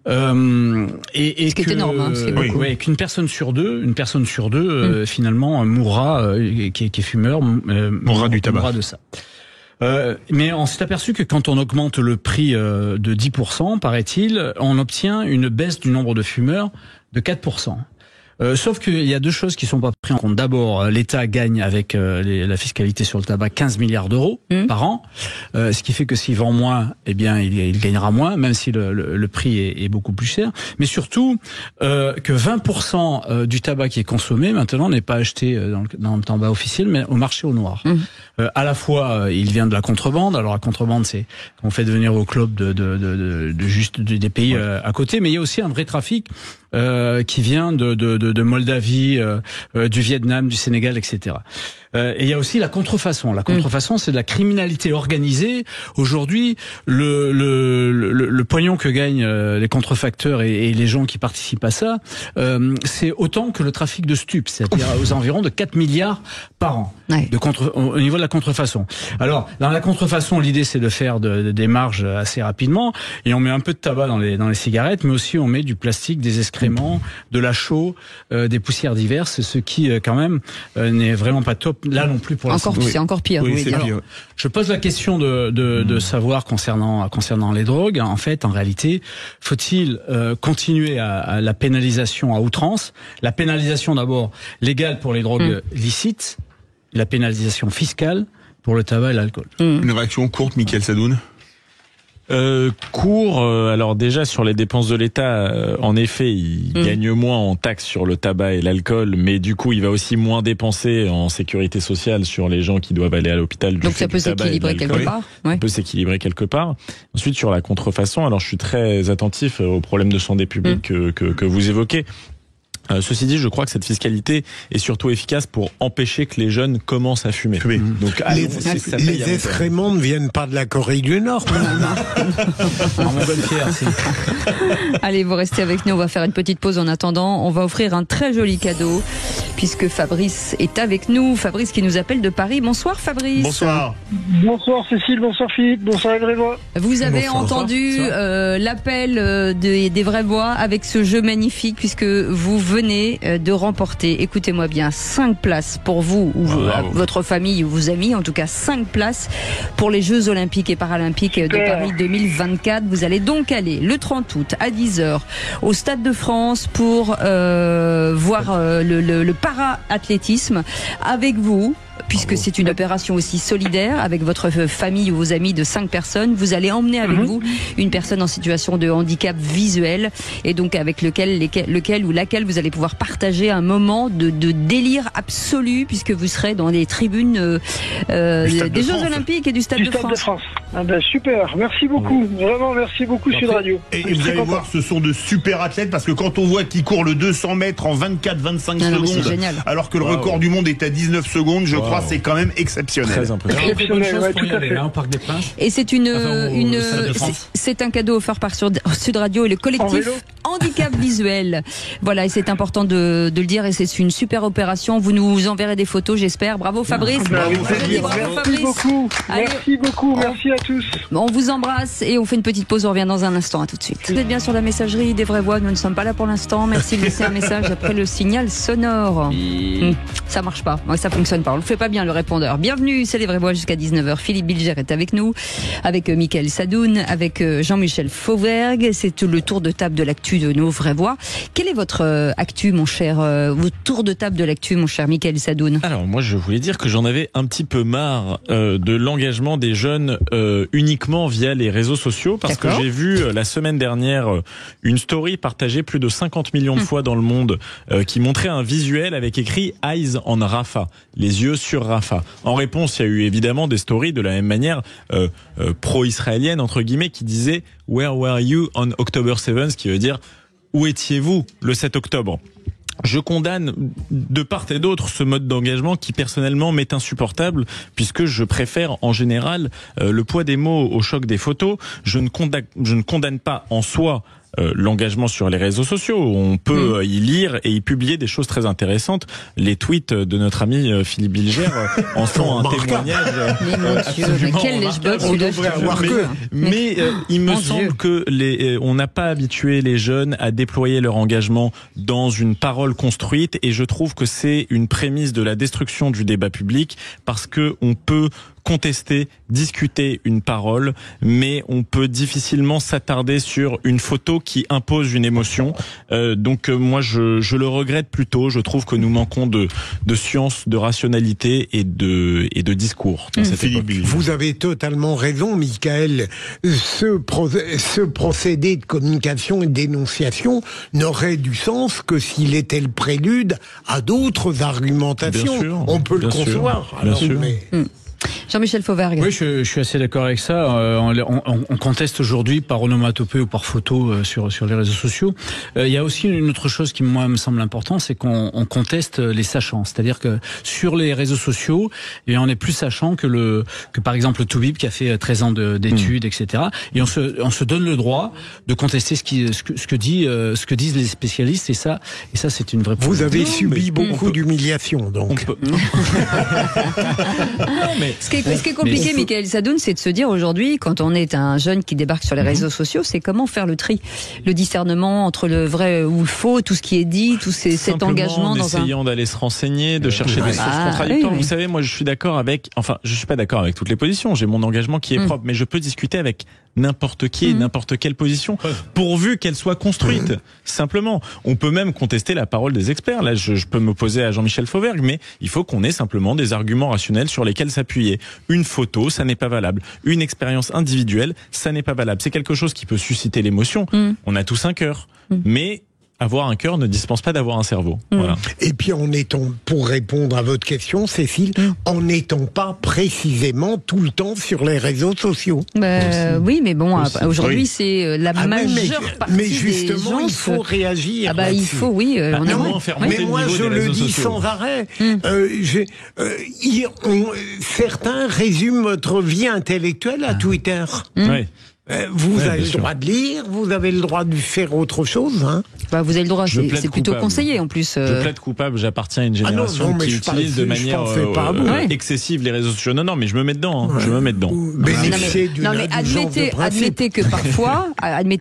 Et ce qui est énorme, c'est beaucoup.
Qu'une personne sur deux, finalement mourra, qui est fumeur, mourra
du tabac.
Mourra de ça. Mais on s'est aperçu que quand on augmente le prix de 10%, paraît-il, on obtient une baisse du nombre de fumeurs de 4%. Sauf qu'il y a deux choses qui sont pas prises en compte. D'abord, l'État gagne avec la fiscalité sur le tabac 15 milliards d'euros par an, ce qui fait que s'il vend moins, eh bien, il gagnera moins, même si le prix est beaucoup plus cher. Mais surtout, que 20% du tabac qui est consommé maintenant n'est pas acheté dans le tabac officiel, mais au marché au noir. À la fois, il vient de la contrebande. Alors la contrebande, c'est qu'on fait devenir au club des pays à côté, mais il y a aussi un vrai trafic qui vient de Moldavie, du Vietnam, du Sénégal, etc. Et il y a aussi la contrefaçon. La contrefaçon, c'est de la criminalité organisée. Aujourd'hui, le pognon que gagnent les contrefacteurs et les gens qui participent à ça, c'est autant que le trafic de stupes, c'est-à-dire aux environs de 4 milliards par an au niveau de la contrefaçon. Alors, dans la contrefaçon, l'idée, c'est de faire des marges assez rapidement, et on met un peu de tabac dans les cigarettes, mais aussi on met du plastique, des excréments, de la chaux, des poussières diverses, ce qui, quand même, n'est vraiment pas top. Là non plus pour l'instant.
C'est encore pire.
Oui, c'est pire. Je pose la question de savoir concernant les drogues. En fait, en réalité, faut-il continuer à la pénalisation à outrance? La pénalisation d'abord légale pour les drogues licites, la pénalisation fiscale pour le tabac et l'alcool.
Une réaction courte, Mickaël Sadoun?
Alors déjà sur les dépenses de l'État, en effet, il gagne moins en taxes sur le tabac et l'alcool, mais du coup, il va aussi moins dépenser en sécurité sociale sur les gens qui doivent aller à l'hôpital.
Donc ça peut s'équilibrer quelque part.
Ça peut s'équilibrer quelque part. Ensuite, sur la contrefaçon, alors je suis très attentif aux problèmes de santé publique que vous évoquez. Ceci dit, je crois que cette fiscalité est surtout efficace pour empêcher que les jeunes commencent à fumer. Donc,
les excréments ne viennent pas de la Corée du Nord.
Allez, vous restez avec nous. On va faire une petite pause en attendant. On va offrir un très joli cadeau puisque Fabrice est avec nous. Fabrice qui nous appelle de Paris. Bonsoir Fabrice.
Bonsoir.
Bonsoir Cécile, bonsoir Philippe, bonsoir Evrévoix.
Vous avez entendu l'appel des Vraies Voix avec ce jeu magnifique puisque vous venez de remporter, écoutez-moi bien, 5 places pour vous ou votre famille ou vos amis, en tout cas 5 places pour les Jeux Olympiques et Paralympiques de Paris 2024. Vous allez donc aller le 30 août à 10h au Stade de France pour voir le para-athlétisme avec vous. Puisque c'est une opération aussi solidaire avec votre famille ou vos amis de 5 personnes, vous allez emmener avec vous une personne en situation de handicap visuel et donc avec lequel ou laquelle vous allez pouvoir partager un moment de délire absolu puisque vous serez dans les tribunes des Jeux Olympiques et du Stade de France.
Ah ben super, merci beaucoup, vraiment merci beaucoup Sud Radio.
Et vous allez voir, ce sont de super athlètes parce que quand on voit qu'ils courent le 200 mètres en 24-25 secondes, alors que le record du monde est à 19 secondes, je crois c'est quand même exceptionnel.
Très impressionnant.
Et c'est c'est un cadeau offert par Sud Radio et le collectif Handicap Visuel. Voilà, et c'est important de le dire et c'est une super opération. Vous nous enverrez des photos, j'espère. Bravo Fabrice.
Bravo Fabrice. Merci beaucoup, merci à tous.
On vous embrasse et on fait une petite pause, on revient dans un instant. À tout de suite. Vous êtes bien sur la messagerie des Vraies Voix, nous ne sommes pas là pour l'instant. Merci de laisser un message après le signal sonore. Ça marche pas, ça fonctionne pas. On le fait pas bien le répondeur. Bienvenue, c'est les Vraies Voix jusqu'à 19h. Philippe Bilger est avec nous, avec Mickaël Sadoun, avec Jean-Michel Fauvergue. C'est le tour de table de l'actu de nos Vraies Voix. Quel est votre actu, mon cher, votre tour de table de l'actu, mon cher Mickaël Sadoun?
Alors moi, je voulais dire que j'en avais un petit peu marre de l'engagement des jeunes uniquement via les réseaux sociaux, parce que j'ai vu la semaine dernière une story partagée plus de 50 millions de fois dans le monde qui montrait un visuel avec écrit Eyes on Rafah, les yeux sur Rafah. En réponse, il y a eu évidemment des stories de la même manière pro-israéliennes entre guillemets qui disaient Where were you on October 7, ce qui veut dire où étiez-vous le 7 octobre. Je condamne de part et d'autre ce mode d'engagement qui personnellement m'est insupportable puisque je préfère en général le poids des mots au choc des photos. Je ne condamne pas en soi l'engagement sur les réseaux sociaux. On peut y lire et y publier des choses très intéressantes. Les tweets de notre ami Philippe Bilger en sont un témoignage. Mais il me semble que on n'a pas habitué les jeunes à déployer leur engagement dans une parole construite et je trouve que c'est une prémisse de la destruction du débat public parce que on peut contester, discuter une parole, mais on peut difficilement s'attarder sur une photo qui impose une émotion. Moi, je le regrette plutôt. Je trouve que nous manquons de science, de rationalité et de discours dans cette époque.
Vous avez totalement raison, Michael. Ce procédé de communication et de dénonciation n'aurait du sens que s'il était le prélude à d'autres argumentations.
Bien sûr,
on peut le concevoir.
Bien sûr.
Jean-Michel Fauvergue.
Oui, je suis assez d'accord avec ça. On conteste aujourd'hui par onomatopée ou par photo sur les réseaux sociaux. Il y a aussi une autre chose qui, moi, me semble important, c'est qu'on conteste les sachants. C'est-à-dire que sur les réseaux sociaux, on est plus sachant que par exemple le Toubib qui a fait 13 ans d'études, etc. Et on se donne le droit de contester ce que disent les spécialistes. Et ça, c'est une vraie.
Vous avez subi beaucoup d'humiliation, donc.
Ce qui est compliqué, Michael Sadoun, c'est de se dire aujourd'hui, quand on est un jeune qui débarque sur les réseaux sociaux, c'est comment faire le tri, le discernement entre le vrai ou le faux, tout ce qui est dit, cet engagement
en essayant d'aller se renseigner, de chercher des sources contradictoires. Oui. Vous savez, moi, je suis d'accord je suis pas d'accord avec toutes les positions. J'ai mon engagement qui est propre, mais je peux discuter avec n'importe qui et n'importe quelle position, pourvu qu'elle soit construite. Simplement, on peut même contester la parole des experts. Là, je peux m'opposer à Jean-Michel Fauvergue, mais il faut qu'on ait simplement des arguments rationnels sur lesquels s'appuyer. Une photo, ça n'est pas valable. Une expérience individuelle, ça n'est pas valable. C'est quelque chose qui peut susciter l'émotion. On a tous un cœur, mais avoir un cœur ne dispense pas d'avoir un cerveau. Voilà.
Et puis pour répondre à votre question, Cécile, en n'étant pas précisément tout le temps sur les réseaux sociaux.
Oui, mais bon, aujourd'hui, c'est la majeure partie
mais justement,
des gens.
Il faut réagir.
Il faut, oui.
Mais moi, je le dis sans arrêt. Certains résument votre vie intellectuelle à Twitter.
Oui.
Vous avez le droit de lire, vous avez le droit de faire autre chose. Hein.
Vous avez le droit, c'est plutôt conseillé en plus.
Je plaide coupable, j'appartiens à une génération qui utilise de manière excessive les réseaux sociaux. Non, mais je me mets dedans. Je me mets dedans.
Admettez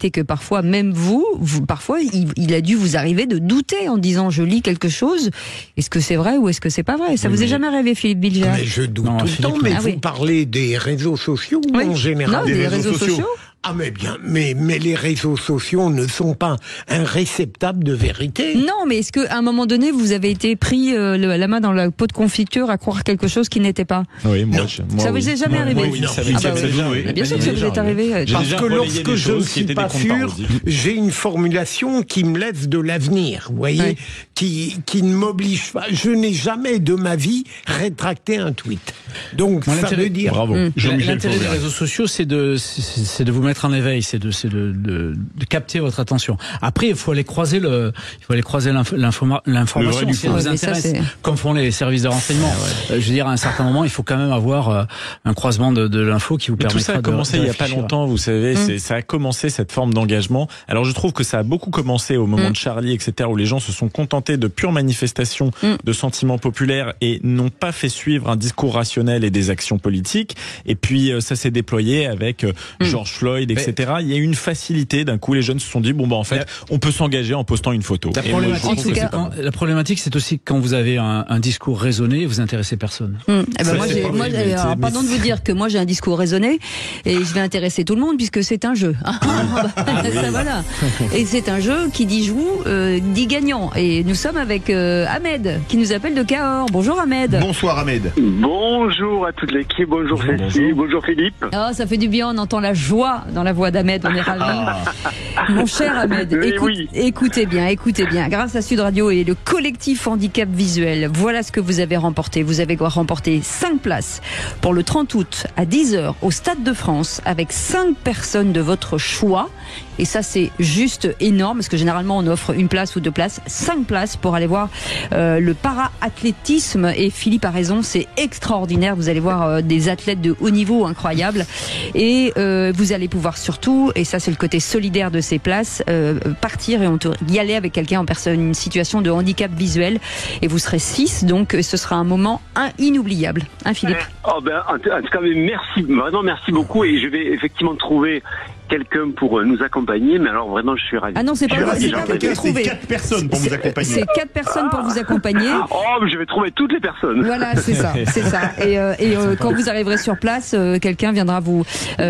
que parfois, même vous parfois, il a dû vous arriver de douter en disant je lis quelque chose. Est-ce que c'est vrai ou est-ce que c'est pas vrai? Ça vous est jamais arrivé, Philippe Bilger?
Mais je doute tout le temps. Mais vous parlez des réseaux sociaux ou en général?
Non, des réseaux sociaux.
Mais les réseaux sociaux ne sont pas un réceptacle de vérité.
Non, mais est-ce qu'à un moment donné, vous avez été pris la main dans le pot de confiture à croire quelque chose qui n'était pas?
Oui, moi
ça vous est jamais arrivé?
Oui, ça m'est arrivé.
Bien sûr que ça vous est arrivé.
Parce que lorsque je ne suis pas sûr, j'ai une formulation qui me laisse de l'avenir, vous voyez, qui ne m'oblige pas. Je n'ai jamais de ma vie rétracté un tweet. Donc ça veut dire...
Bravo.
L'intérêt des réseaux sociaux, c'est de vous mettre en éveil, c'est de capter votre attention. Après, il faut aller croiser l'information si elle vous intéresse, comme font les services de renseignement. Je veux dire, à un certain moment, il faut quand même avoir un croisement de l'info qui vous permettra de...
Tout ça a commencé il n'y a pas longtemps, vous savez, ça a commencé cette forme d'engagement. Alors je trouve que ça a beaucoup commencé au moment de Charlie, etc., où les gens se sont contentés de pures manifestations de sentiments populaires et n'ont pas fait suivre un discours rationnel et des actions politiques. Et puis ça s'est déployé avec George Floyd, etc. Il y a eu une facilité. D'un coup, les jeunes se sont dit en fait, on peut s'engager en postant une photo.
La problématique, c'est aussi quand vous avez un discours raisonné, vous intéressez personne.
Pardon de vous dire que moi j'ai un discours raisonné et je vais intéresser tout le monde puisque c'est un jeu. Voilà. Et c'est un jeu qui dit joue, dit gagnant. Et nous sommes avec Ahmed qui nous appelle de Cahors. Bonjour Ahmed.
Bonsoir Ahmed.
Bonjour à toute l'équipe. Bonjour Cécile. Bonjour Philippe.
Oh, ça fait du bien. On entend la joie dans la voix d'Ahmed, on est ravis. Mon cher Ahmed, écoutez bien. Grâce à Sud Radio et le collectif Handicap Visuel, voilà ce que vous avez remporté. Vous avez remporté 5 places pour le 30 août à 10h au Stade de France avec 5 personnes de votre choix. Et ça, c'est juste énorme parce que généralement, on offre une place ou 2 places, 5 places pour aller voir le para-athlétisme. Et Philippe a raison, c'est extraordinaire. Vous allez voir des athlètes de haut niveau incroyables. Et vous allez pouvoir surtout, et ça c'est le côté solidaire de ces places, partir et y aller avec quelqu'un en une situation de handicap visuel. Et vous serez 6, donc ce sera un moment inoubliable. Hein, Philippe?
En tout cas, merci, vraiment merci beaucoup. Et je vais effectivement trouver
quelqu'un pour nous accompagner, mais alors vraiment, je suis ravi.
Ah non, c'est pas vous, c'est pas vous qui trouvez.
C'est 4 personnes pour vous accompagner.
C'est 4 personnes pour vous accompagner.
Oh, mais je vais trouver toutes les personnes.
Voilà, c'est ça, c'est ça. Et quand vous arriverez sur place, quelqu'un viendra vous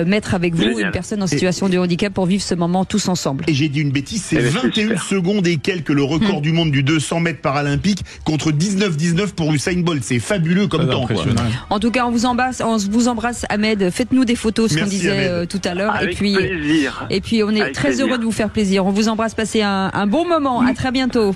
mettre avec vous,
Génial.
une personne en situation de handicap pour vivre ce moment tous ensemble.
Et j'ai dit une bêtise, c'est
Eh ben, c'est
21
super.
secondes et quelques le record du monde du 200 mètres paralympique contre 19,19 pour Usain Bolt. C'est fabuleux comme temps, quoi.
En tout cas, on vous embrasse, Ahmed. Faites-nous des photos, ce qu'on
Merci,
disait tout à l'heure.
Avec plaisir.
Et puis, on est
Avec
très
plaisir.
heureux de vous faire plaisir. On vous embrasse. Passez un bon moment. À très bientôt.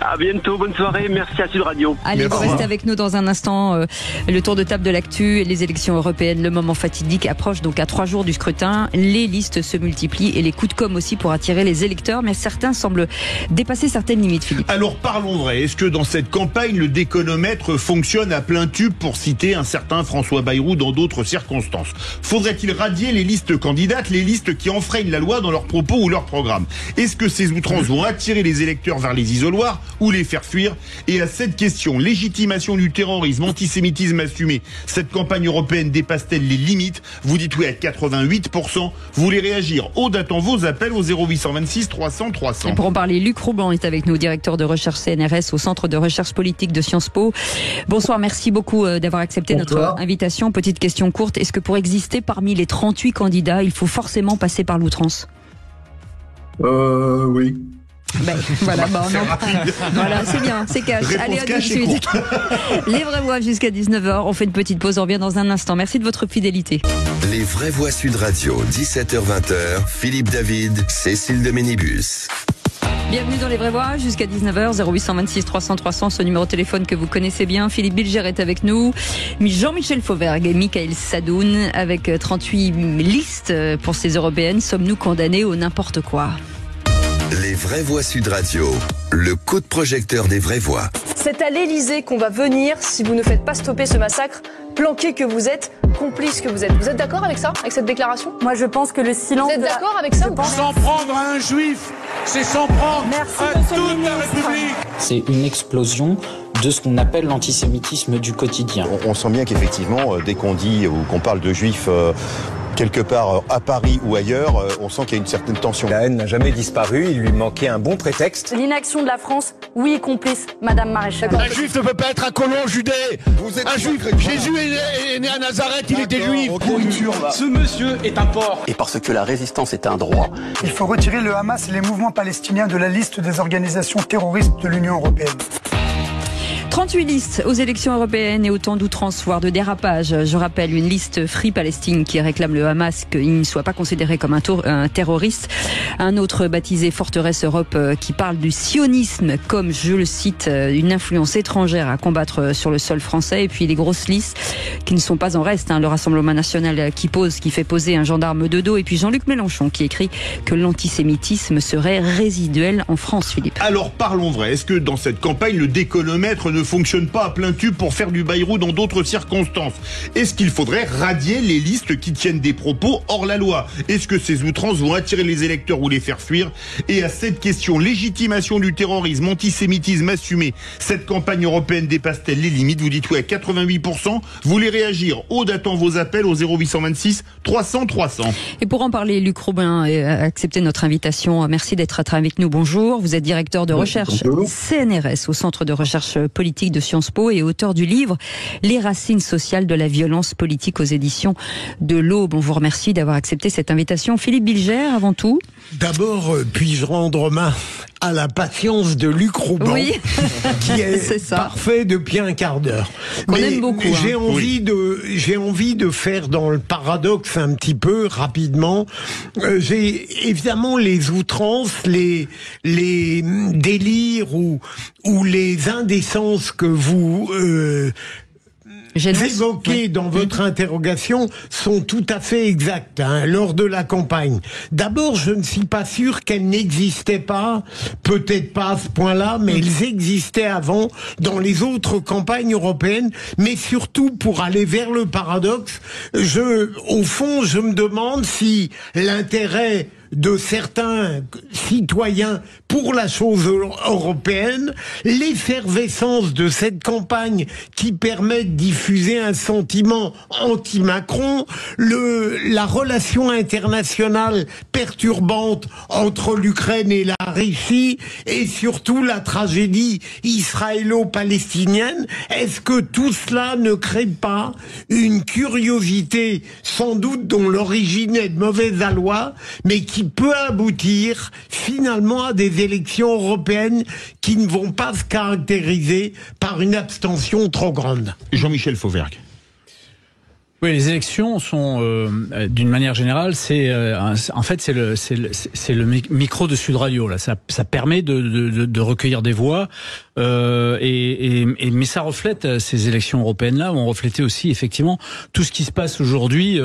À bientôt, bonne soirée, merci à Sud Radio.
Allez, vous restez avec nous dans un instant. Le tour de table de l'actu, les élections européennes, le moment fatidique approche. Donc à 3 jours du scrutin, les listes se multiplient et les coups de com' aussi pour attirer les électeurs. Mais certains semblent dépasser certaines limites, Philippe.
Alors parlons vrai. Est-ce que dans cette campagne, le déconomètre fonctionne à plein tube, pour citer un certain François Bayrou dans d'autres circonstances? Faudrait-il radier les listes candidates, les listes qui enfreignent la loi dans leurs propos ou leurs programmes? Est-ce que ces outrances vont attirer les électeurs vers les isoloirs ou les faire fuir? Et à cette question, légitimation du terrorisme, antisémitisme assumé, cette campagne européenne dépasse-t-elle les limites? Vous dites oui à 88%. Vous voulez réagir? Aude attend vos appels au 0826 300 300.
Et pour en parler, Luc Rouban est avec nous, directeur de recherche CNRS au Centre de recherche politique de Sciences Po. Bonsoir, merci beaucoup d'avoir accepté notre invitation. Petite question courte, est-ce que pour exister parmi les 38 candidats, il faut forcément passer par l'outrance?
Oui.
Ben, voilà, voilà, c'est bien, c'est cash.
Réponse
Allez, à tout de
cash et
suite.
courte.
Les vraies voix jusqu'à 19h. On fait une petite pause, on revient dans un instant. Merci de votre fidélité.
Les vraies voix Sud Radio, 17h-20h, Philippe David, Cécile de Ménibus.
Bienvenue dans les vraies voix jusqu'à 19h, 0826 300 300, ce numéro de téléphone que vous connaissez bien. Philippe Bilger est avec nous, Jean-Michel Fauvergue et Michael Sadoun avec 38 listes pour ces européennes. Sommes-nous condamnés au n'importe quoi?
Les vraies voix Sud Radio, le coup de projecteur des vraies voix.
C'est à l'Elysée qu'on va venir si vous ne faites pas stopper ce massacre. Planqué que vous êtes, complice que vous êtes. Vous êtes d'accord avec ça, avec cette déclaration?
Moi, je pense que le silence.
Vous êtes d'accord avec ça ou pas?
S'en prendre à un juif, c'est s'en prendre à toute la République.
C'est une explosion de ce qu'on appelle l'antisémitisme du quotidien.
On sent bien qu'effectivement, dès qu'on dit ou qu'on parle de juifs quelque part à Paris ou ailleurs, on sent qu'il y a une certaine tension.
La haine n'a jamais disparu, il lui manquait un bon prétexte.
L'inaction de la France, oui, complice, Madame Maréchal.
Un juif ne peut pas être un colon judée. Un juif, Jésus est né à Nazareth, il était juif. Ce monsieur est un porc.
Et parce que la résistance est un droit.
Il faut retirer le Hamas et les mouvements palestiniens de la liste des organisations terroristes de l'Union européenne.
38 listes aux élections européennes et autant d'outrances, voire de dérapages. Je rappelle une liste Free Palestine qui réclame le Hamas qu'il ne soit pas considéré comme un terroriste. Un autre baptisé Forteresse Europe qui parle du sionisme comme, je le cite, une influence étrangère à combattre sur le sol français. Et puis les grosses listes qui ne sont pas en reste. Le Rassemblement National qui fait poser un gendarme de dos. Et puis Jean-Luc Mélenchon qui écrit que l'antisémitisme serait résiduel en France, Philippe.
Alors parlons vrai. Est-ce que dans cette campagne, le déconomètre ne fonctionne pas à plein tube pour faire du Bayrou dans d'autres circonstances? Est-ce qu'il faudrait radier les listes qui tiennent des propos hors la loi? Est-ce que ces outrances vont attirer les électeurs ou les faire fuir? Et à cette question, légitimation du terrorisme, antisémitisme assumé, cette campagne européenne dépasse-t-elle les limites? Vous dites oui à 88%. Vous voulez réagir? Aude attend vos appels au 0826 300 300.
Et pour en parler, Luc Rouban a accepté notre invitation. Merci d'être avec nous. Bonjour. Vous êtes directeur de recherche CNRS au Centre de recherche politique de Sciences Po et auteur du livre Les racines sociales de la violence politique aux éditions de l'Aube. On vous remercie d'avoir accepté cette invitation. Philippe Bilger, avant tout.
D'abord, puis-je rendre hommage à la patience de Luc Rouban,
oui.
qui est parfait depuis un quart d'heure.
Qu'on aime beaucoup.
J'ai envie de faire dans le paradoxe un petit peu rapidement. J'ai évidemment les outrances, les délires ou les indécences que vous évoqués dans votre interrogation sont tout à fait exacts lors de la campagne. D'abord, je ne suis pas sûr qu'elles n'existaient pas, peut-être pas à ce point-là, mais elles existaient avant dans les autres campagnes européennes, mais surtout pour aller vers le paradoxe, au fond, je me demande si l'intérêt de certains citoyens pour la chose européenne, l'effervescence de cette campagne qui permet de diffuser un sentiment anti-Macron, la relation internationale perturbante entre l'Ukraine et la Russie, et surtout la tragédie israélo-palestinienne. Est-ce que tout cela ne crée pas une curiosité, sans doute dont l'origine est de mauvaise aloi, mais qui peut aboutir finalement à des élections européennes qui ne vont pas se caractériser par une abstention trop grande?
Jean-Michel Fauvergue.
Oui, les élections sont, d'une manière générale, en fait c'est le micro de Sud Radio là. Ça permet de recueillir des voix, mais ça reflète, ces élections européennes là ont reflété aussi effectivement tout ce qui se passe aujourd'hui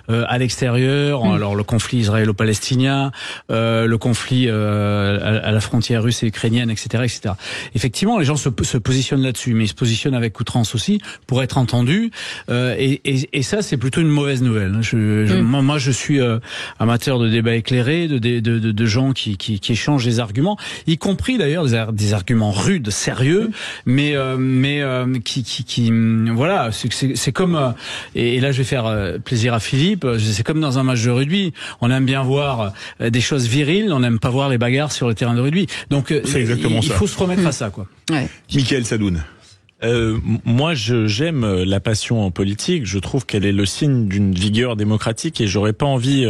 à l'extérieur. Alors le conflit israélo-palestinien, le conflit à la frontière russe et ukrainienne, etc., etc. Effectivement, les gens se positionnent là-dessus, mais ils se positionnent avec outrance aussi pour être entendus. Et ça, c'est plutôt une mauvaise nouvelle. Moi, je suis amateur de débats éclairés, de gens qui échangent des arguments, y compris d'ailleurs des arguments rudes, sérieux, mais voilà, c'est comme et là je vais faire plaisir à Philippe. C'est comme dans un match de rugby. On aime bien voir des choses viriles, on n'aime pas voir les bagarres sur le terrain de rugby. Donc c'est exactement il faut se remettre à ça, quoi. Ouais.
Mickaël Sadoun.
Moi, j'aime la passion en politique. Je trouve qu'elle est le signe d'une vigueur démocratique et j'aurais pas envie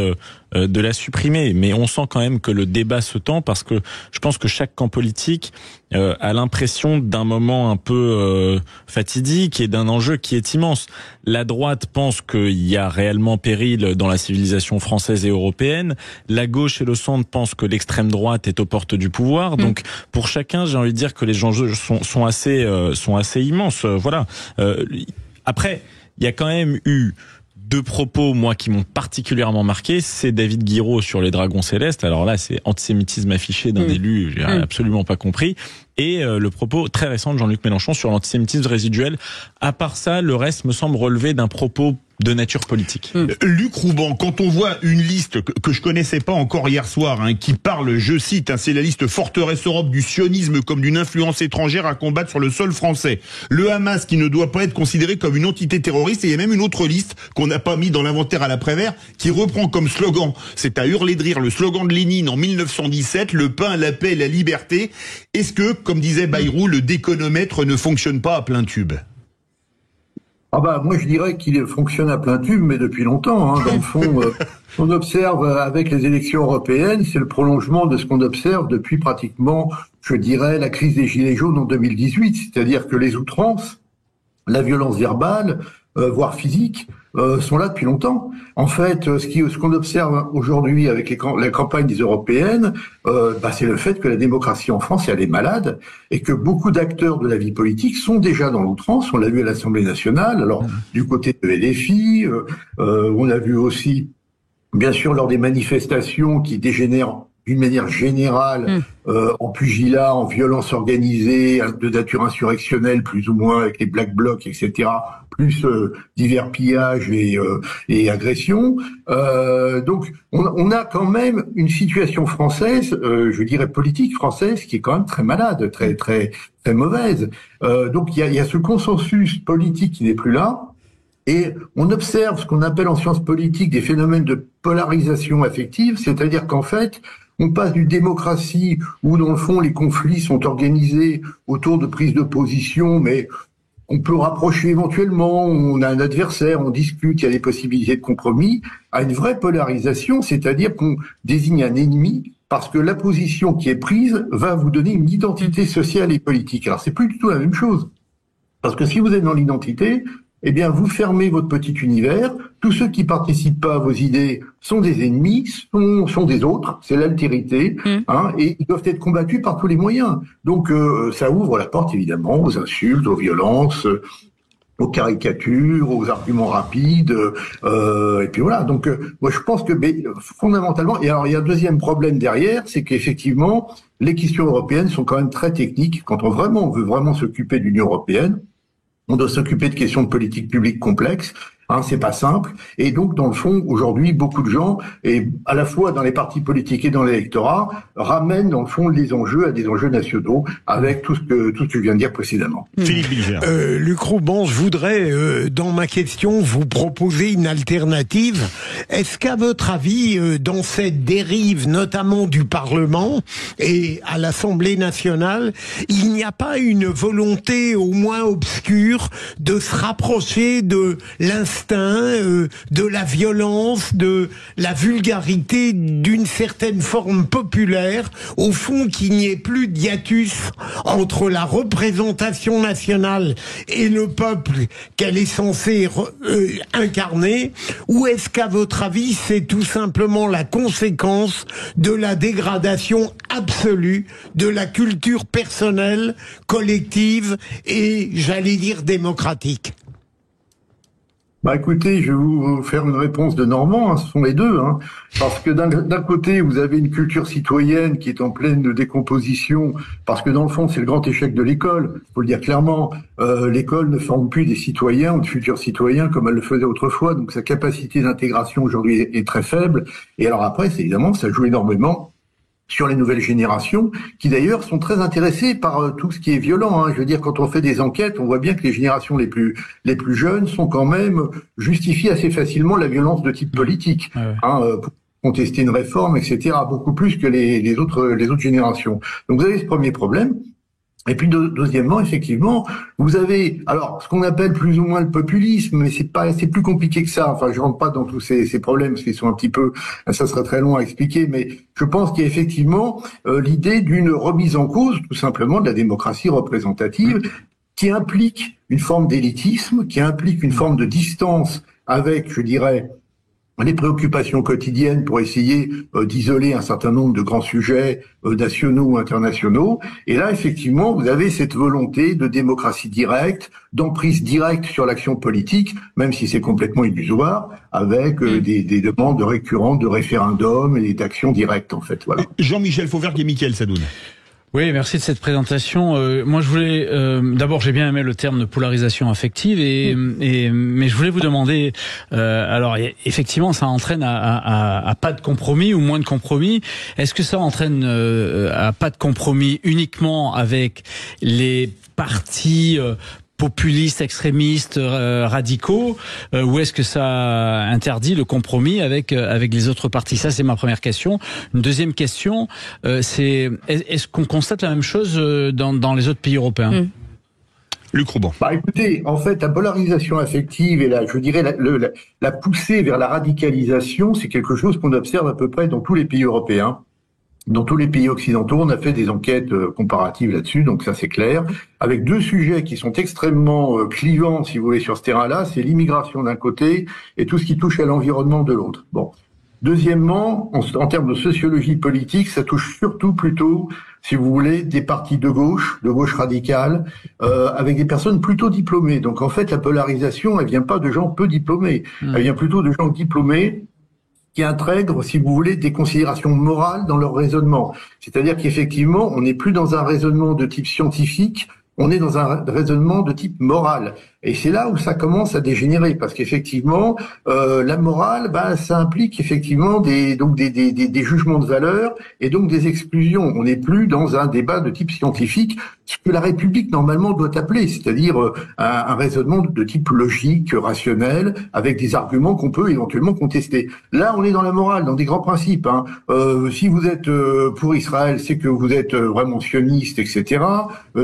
de la supprimer. Mais on sent quand même que le débat se tend parce que je pense que chaque camp politique a l'impression d'un moment un peu fatidique et d'un enjeu qui est immense. La droite pense qu'il y a réellement péril dans la civilisation française et européenne. La gauche et le centre pensent que l'extrême droite est aux portes du pouvoir. Donc, pour chacun, j'ai envie de dire que les enjeux sont assez immenses. Voilà. Après, il y a quand même eu deux propos, moi, qui m'ont particulièrement marqué. C'est David Guiraud sur les dragons célestes. Alors là, c'est antisémitisme affiché d'un élu, j'ai absolument pas compris. Et le propos très récent de Jean-Luc Mélenchon sur l'antisémitisme résiduel. À part ça, le reste me semble relever d'un propos de nature politique.
Luc Rouban, quand on voit une liste que je connaissais pas encore hier soir, qui parle, je cite, c'est la liste Forteresse Europe du sionisme comme d'une influence étrangère à combattre sur le sol français. Le Hamas qui ne doit pas être considéré comme une entité terroriste, et il y a même une autre liste qu'on n'a pas mis dans l'inventaire à l'après-vert qui reprend comme slogan, c'est à hurler de rire, le slogan de Lénine en 1917, le pain, la paix et la liberté. Est-ce que, comme disait Bayrou, le déconomètre ne fonctionne pas à plein tube?
Moi je dirais qu'il fonctionne à plein tube, mais depuis longtemps. Dans le fond, on observe avec les élections européennes, c'est le prolongement de ce qu'on observe depuis pratiquement, je dirais, la crise des Gilets jaunes en 2018. C'est-à-dire que les outrances, la violence verbale, voire physique, sont là depuis longtemps. En fait, ce qu'on observe aujourd'hui avec la campagne des européennes, c'est le fait que la démocratie en France, elle est malade et que beaucoup d'acteurs de la vie politique sont déjà dans l'outrance. On l'a vu à l'Assemblée nationale, alors du côté de LFI, on l'a vu aussi, bien sûr, lors des manifestations qui dégénèrent d'une manière générale en pugilat, en violence organisée, de nature insurrectionnelle, plus ou moins avec les Black Blocs, etc., plus divers pillages et agressions. Donc, on a quand même une situation française, je dirais politique française, qui est quand même très malade, très très très mauvaise. Donc, il y a ce consensus politique qui n'est plus là. Et on observe ce qu'on appelle en sciences politiques des phénomènes de polarisation affective, c'est-à-dire qu'en fait, on passe d'une démocratie où, dans le fond, les conflits sont organisés autour de prises de position, mais on peut rapprocher éventuellement, on a un adversaire, on discute, il y a des possibilités de compromis, à une vraie polarisation, c'est-à-dire qu'on désigne un ennemi parce que la position qui est prise va vous donner une identité sociale et politique. Alors, c'est plus du tout la même chose. Parce que si vous êtes dans l'identité, eh bien, vous fermez votre petit univers. Tous ceux qui participent pas à vos idées sont des ennemis, sont des autres. C'est l'altérité, et ils doivent être combattus par tous les moyens. Donc, ça ouvre la porte, évidemment, aux insultes, aux violences, aux caricatures, aux arguments rapides, et puis voilà. Donc, moi, je pense que, fondamentalement, et alors, il y a un deuxième problème derrière, c'est qu'effectivement, les questions européennes sont quand même très techniques. Quand on veut vraiment s'occuper de l'Union européenne, on doit s'occuper de questions de politique publique complexes. C'est pas simple. Et donc, dans le fond, aujourd'hui, beaucoup de gens, et à la fois dans les partis politiques et dans l'électorat, ramènent dans le fond les enjeux à des enjeux nationaux, avec tout ce que je viens de dire précédemment.
Philippe Bilger.
Luc Rouban, je voudrais, dans ma question, vous proposer une alternative. Est-ce qu'à votre avis, dans cette dérive, notamment du Parlement et à l'Assemblée nationale, il n'y a pas une volonté au moins obscure de se rapprocher de l'instinct, de la violence, de la vulgarité, d'une certaine forme populaire, au fond qu'il n'y ait plus d'hiatus entre la représentation nationale et le peuple qu'elle est censée incarner, ou est-ce qu'à votre avis c'est tout simplement la conséquence de la dégradation absolue de la culture personnelle, collective et, j'allais dire, démocratique?
Écoutez, je vais vous faire une réponse de Normand, ce sont les deux, parce que d'un côté, vous avez une culture citoyenne qui est en pleine décomposition, parce que dans le fond, c'est le grand échec de l'école, faut le dire clairement. L'école ne forme plus des citoyens ou de futurs citoyens comme elle le faisait autrefois, donc sa capacité d'intégration aujourd'hui est très faible. Et alors après, évidemment, ça joue énormément sur les nouvelles générations, qui d'ailleurs sont très intéressées par tout ce qui est violent. Je veux dire, quand on fait des enquêtes, on voit bien que les générations les plus jeunes sont quand même justifient assez facilement la violence de type politique, pour contester une réforme, etc. Beaucoup plus que les autres générations. Donc vous avez ce premier problème. Et puis deuxièmement, effectivement, vous avez alors ce qu'on appelle plus ou moins le populisme, mais c'est plus compliqué que ça. Enfin, je rentre pas dans tous ces problèmes parce qu'ils sont un petit peu, ça serait très long à expliquer, mais je pense qu'il y a effectivement l'idée d'une remise en cause, tout simplement, de la démocratie représentative, qui implique une forme d'élitisme, qui implique une forme de distance avec, je dirais, les préoccupations quotidiennes pour essayer d'isoler un certain nombre de grands sujets nationaux ou internationaux. Et là, effectivement, vous avez cette volonté de démocratie directe, d'emprise directe sur l'action politique, même si c'est complètement illusoire, avec des demandes récurrentes de référendums et d'actions directes, en fait. Voilà.
Jean-Michel Fauvergue et Mickaël Sadoun.
Oui, merci de cette présentation. Moi, je voulais d'abord, j'ai bien aimé le terme de polarisation affective, mais je voulais vous demander. Alors, effectivement, ça entraîne à pas de compromis ou moins de compromis. Est-ce que ça entraîne à pas de compromis uniquement avec les partis populistes, extrémistes, radicaux, ou est-ce que ça interdit le compromis avec les autres partis? Ça, c'est ma première question. Une deuxième question, c'est est-ce qu'on constate la même chose dans les autres pays européens?
Luc Rouban.
Écoutez, en fait, la polarisation affective et je dirais la poussée vers la radicalisation, c'est quelque chose qu'on observe à peu près dans tous les pays européens. Dans tous les pays occidentaux, on a fait des enquêtes comparatives là-dessus, donc ça c'est clair, avec deux sujets qui sont extrêmement clivants, si vous voulez, sur ce terrain-là, c'est l'immigration d'un côté et tout ce qui touche à l'environnement de l'autre. Bon. Deuxièmement, en termes de sociologie politique, ça touche surtout plutôt, si vous voulez, des partis de gauche radicale, avec des personnes plutôt diplômées. Donc en fait, la polarisation, elle vient pas de gens peu diplômés, elle vient plutôt de gens diplômés qui intègrent, si vous voulez, des considérations morales dans leur raisonnement. C'est-à-dire qu'effectivement, on n'est plus dans un raisonnement de type scientifique, on est dans un raisonnement de type moral. Et c'est là où ça commence à dégénérer, parce qu'effectivement, la morale, ça implique effectivement des jugements de valeur et donc des exclusions. On n'est plus dans un débat de type scientifique, ce que la République normalement doit appeler, c'est-à-dire un raisonnement de type logique, rationnel, avec des arguments qu'on peut éventuellement contester. Là, on est dans la morale, dans des grands principes. Si vous êtes pour Israël, c'est que vous êtes vraiment sioniste, etc.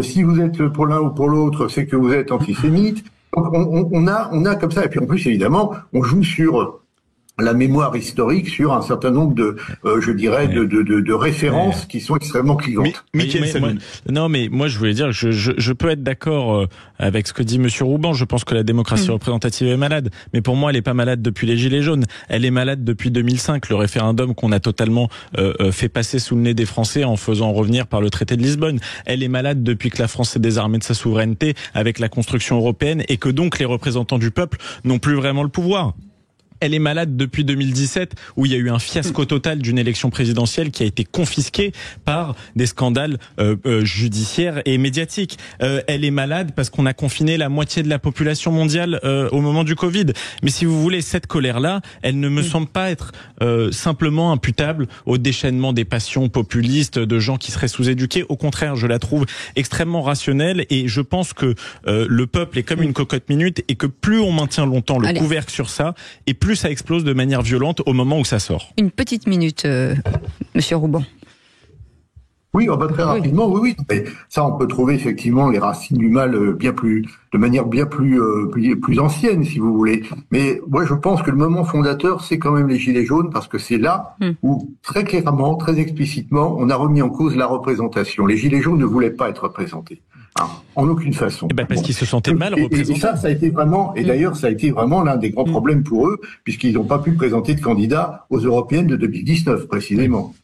Si vous êtes pour l'un ou pour l'autre, c'est que vous êtes antisémite. Donc on a comme ça, et puis en plus évidemment, on joue sur la mémoire historique, sur un certain nombre de, je dirais, de références qui sont extrêmement clivantes.
Mais moi je voulais dire, je peux être d'accord avec ce que dit Monsieur Rouban. Je pense que la démocratie représentative est malade, mais pour moi elle est pas malade depuis les Gilets jaunes. Elle est malade depuis 2005, le référendum qu'on a totalement fait passer sous le nez des Français en faisant revenir par le traité de Lisbonne. Elle est malade depuis que la France s'est désarmée de sa souveraineté avec la construction européenne et que donc les représentants du peuple n'ont plus vraiment le pouvoir. Elle est malade depuis 2017, où il y a eu un fiasco total d'une élection présidentielle qui a été confisquée par des scandales judiciaires et médiatiques. Elle est malade parce qu'on a confiné la moitié de la population mondiale au moment du Covid. Mais si vous voulez, cette colère-là, elle ne me semble pas être simplement imputable au déchaînement des passions populistes de gens qui seraient sous-éduqués. Au contraire, je la trouve extrêmement rationnelle et je pense que le peuple est comme une cocotte minute et que plus on maintient longtemps le couvercle sur ça, et plus ça explose de manière violente au moment où ça sort.
Une petite minute, Monsieur Rouban.
Oui, très rapidement, oui. Mais ça, on peut trouver effectivement les racines du mal de manière bien plus ancienne, si vous voulez. Mais moi, je pense que le moment fondateur, c'est quand même les Gilets jaunes, parce que c'est là où, très clairement, très explicitement, on a remis en cause la représentation. Les Gilets jaunes ne voulaient pas être représentés. En aucune façon.
Parce qu'ils se sentaient mal représentés.
Et ça a été vraiment, et d'ailleurs, ça a été vraiment l'un des grands problèmes pour eux, puisqu'ils n'ont pas pu présenter de candidat aux européennes de 2019, précisément.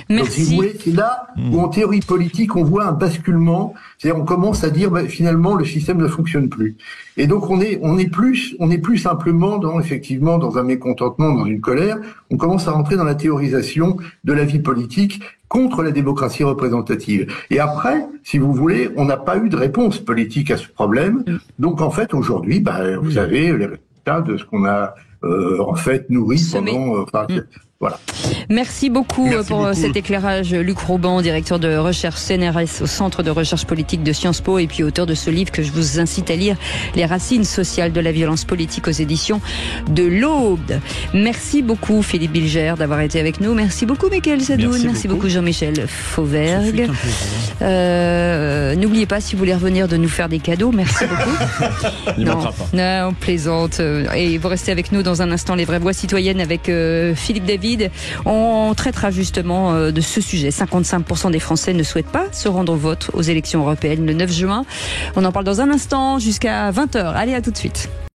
Merci.
Donc, si vous voulez, c'est là où, en théorie politique, on voit un basculement. C'est-à-dire, on commence à dire, finalement, le système ne fonctionne plus. Et donc, on est plus simplement effectivement, dans un mécontentement, dans une colère. On commence à rentrer dans la théorisation de la vie politique contre la démocratie représentative. Et après, si vous voulez, on n'a pas eu de réponse politique à ce problème. Donc, en fait, aujourd'hui, vous avez les résultats de ce qu'on a, nourri pendant, voilà.
Merci beaucoup pour cet éclairage. Luc Rouban, directeur de recherche CNRS au Centre de recherche politique de Sciences Po et puis auteur de ce livre que je vous incite à lire, Les racines sociales de la violence politique aux éditions de l'Aube. Merci beaucoup Philippe Bilger d'avoir été avec nous. Merci beaucoup Mickaël Sadoun. Merci beaucoup Jean-Michel Fauvergue. N'oubliez pas, si vous voulez revenir, de nous faire des cadeaux. Merci beaucoup. Non, on plaisante. Et vous restez avec nous dans un instant, les vraies voix citoyennes avec Philippe David. On traitera justement de ce sujet. 55% des Français ne souhaitent pas se rendre au vote aux élections européennes le 9 juin. On en parle dans un instant jusqu'à 20h. Allez, à tout de suite.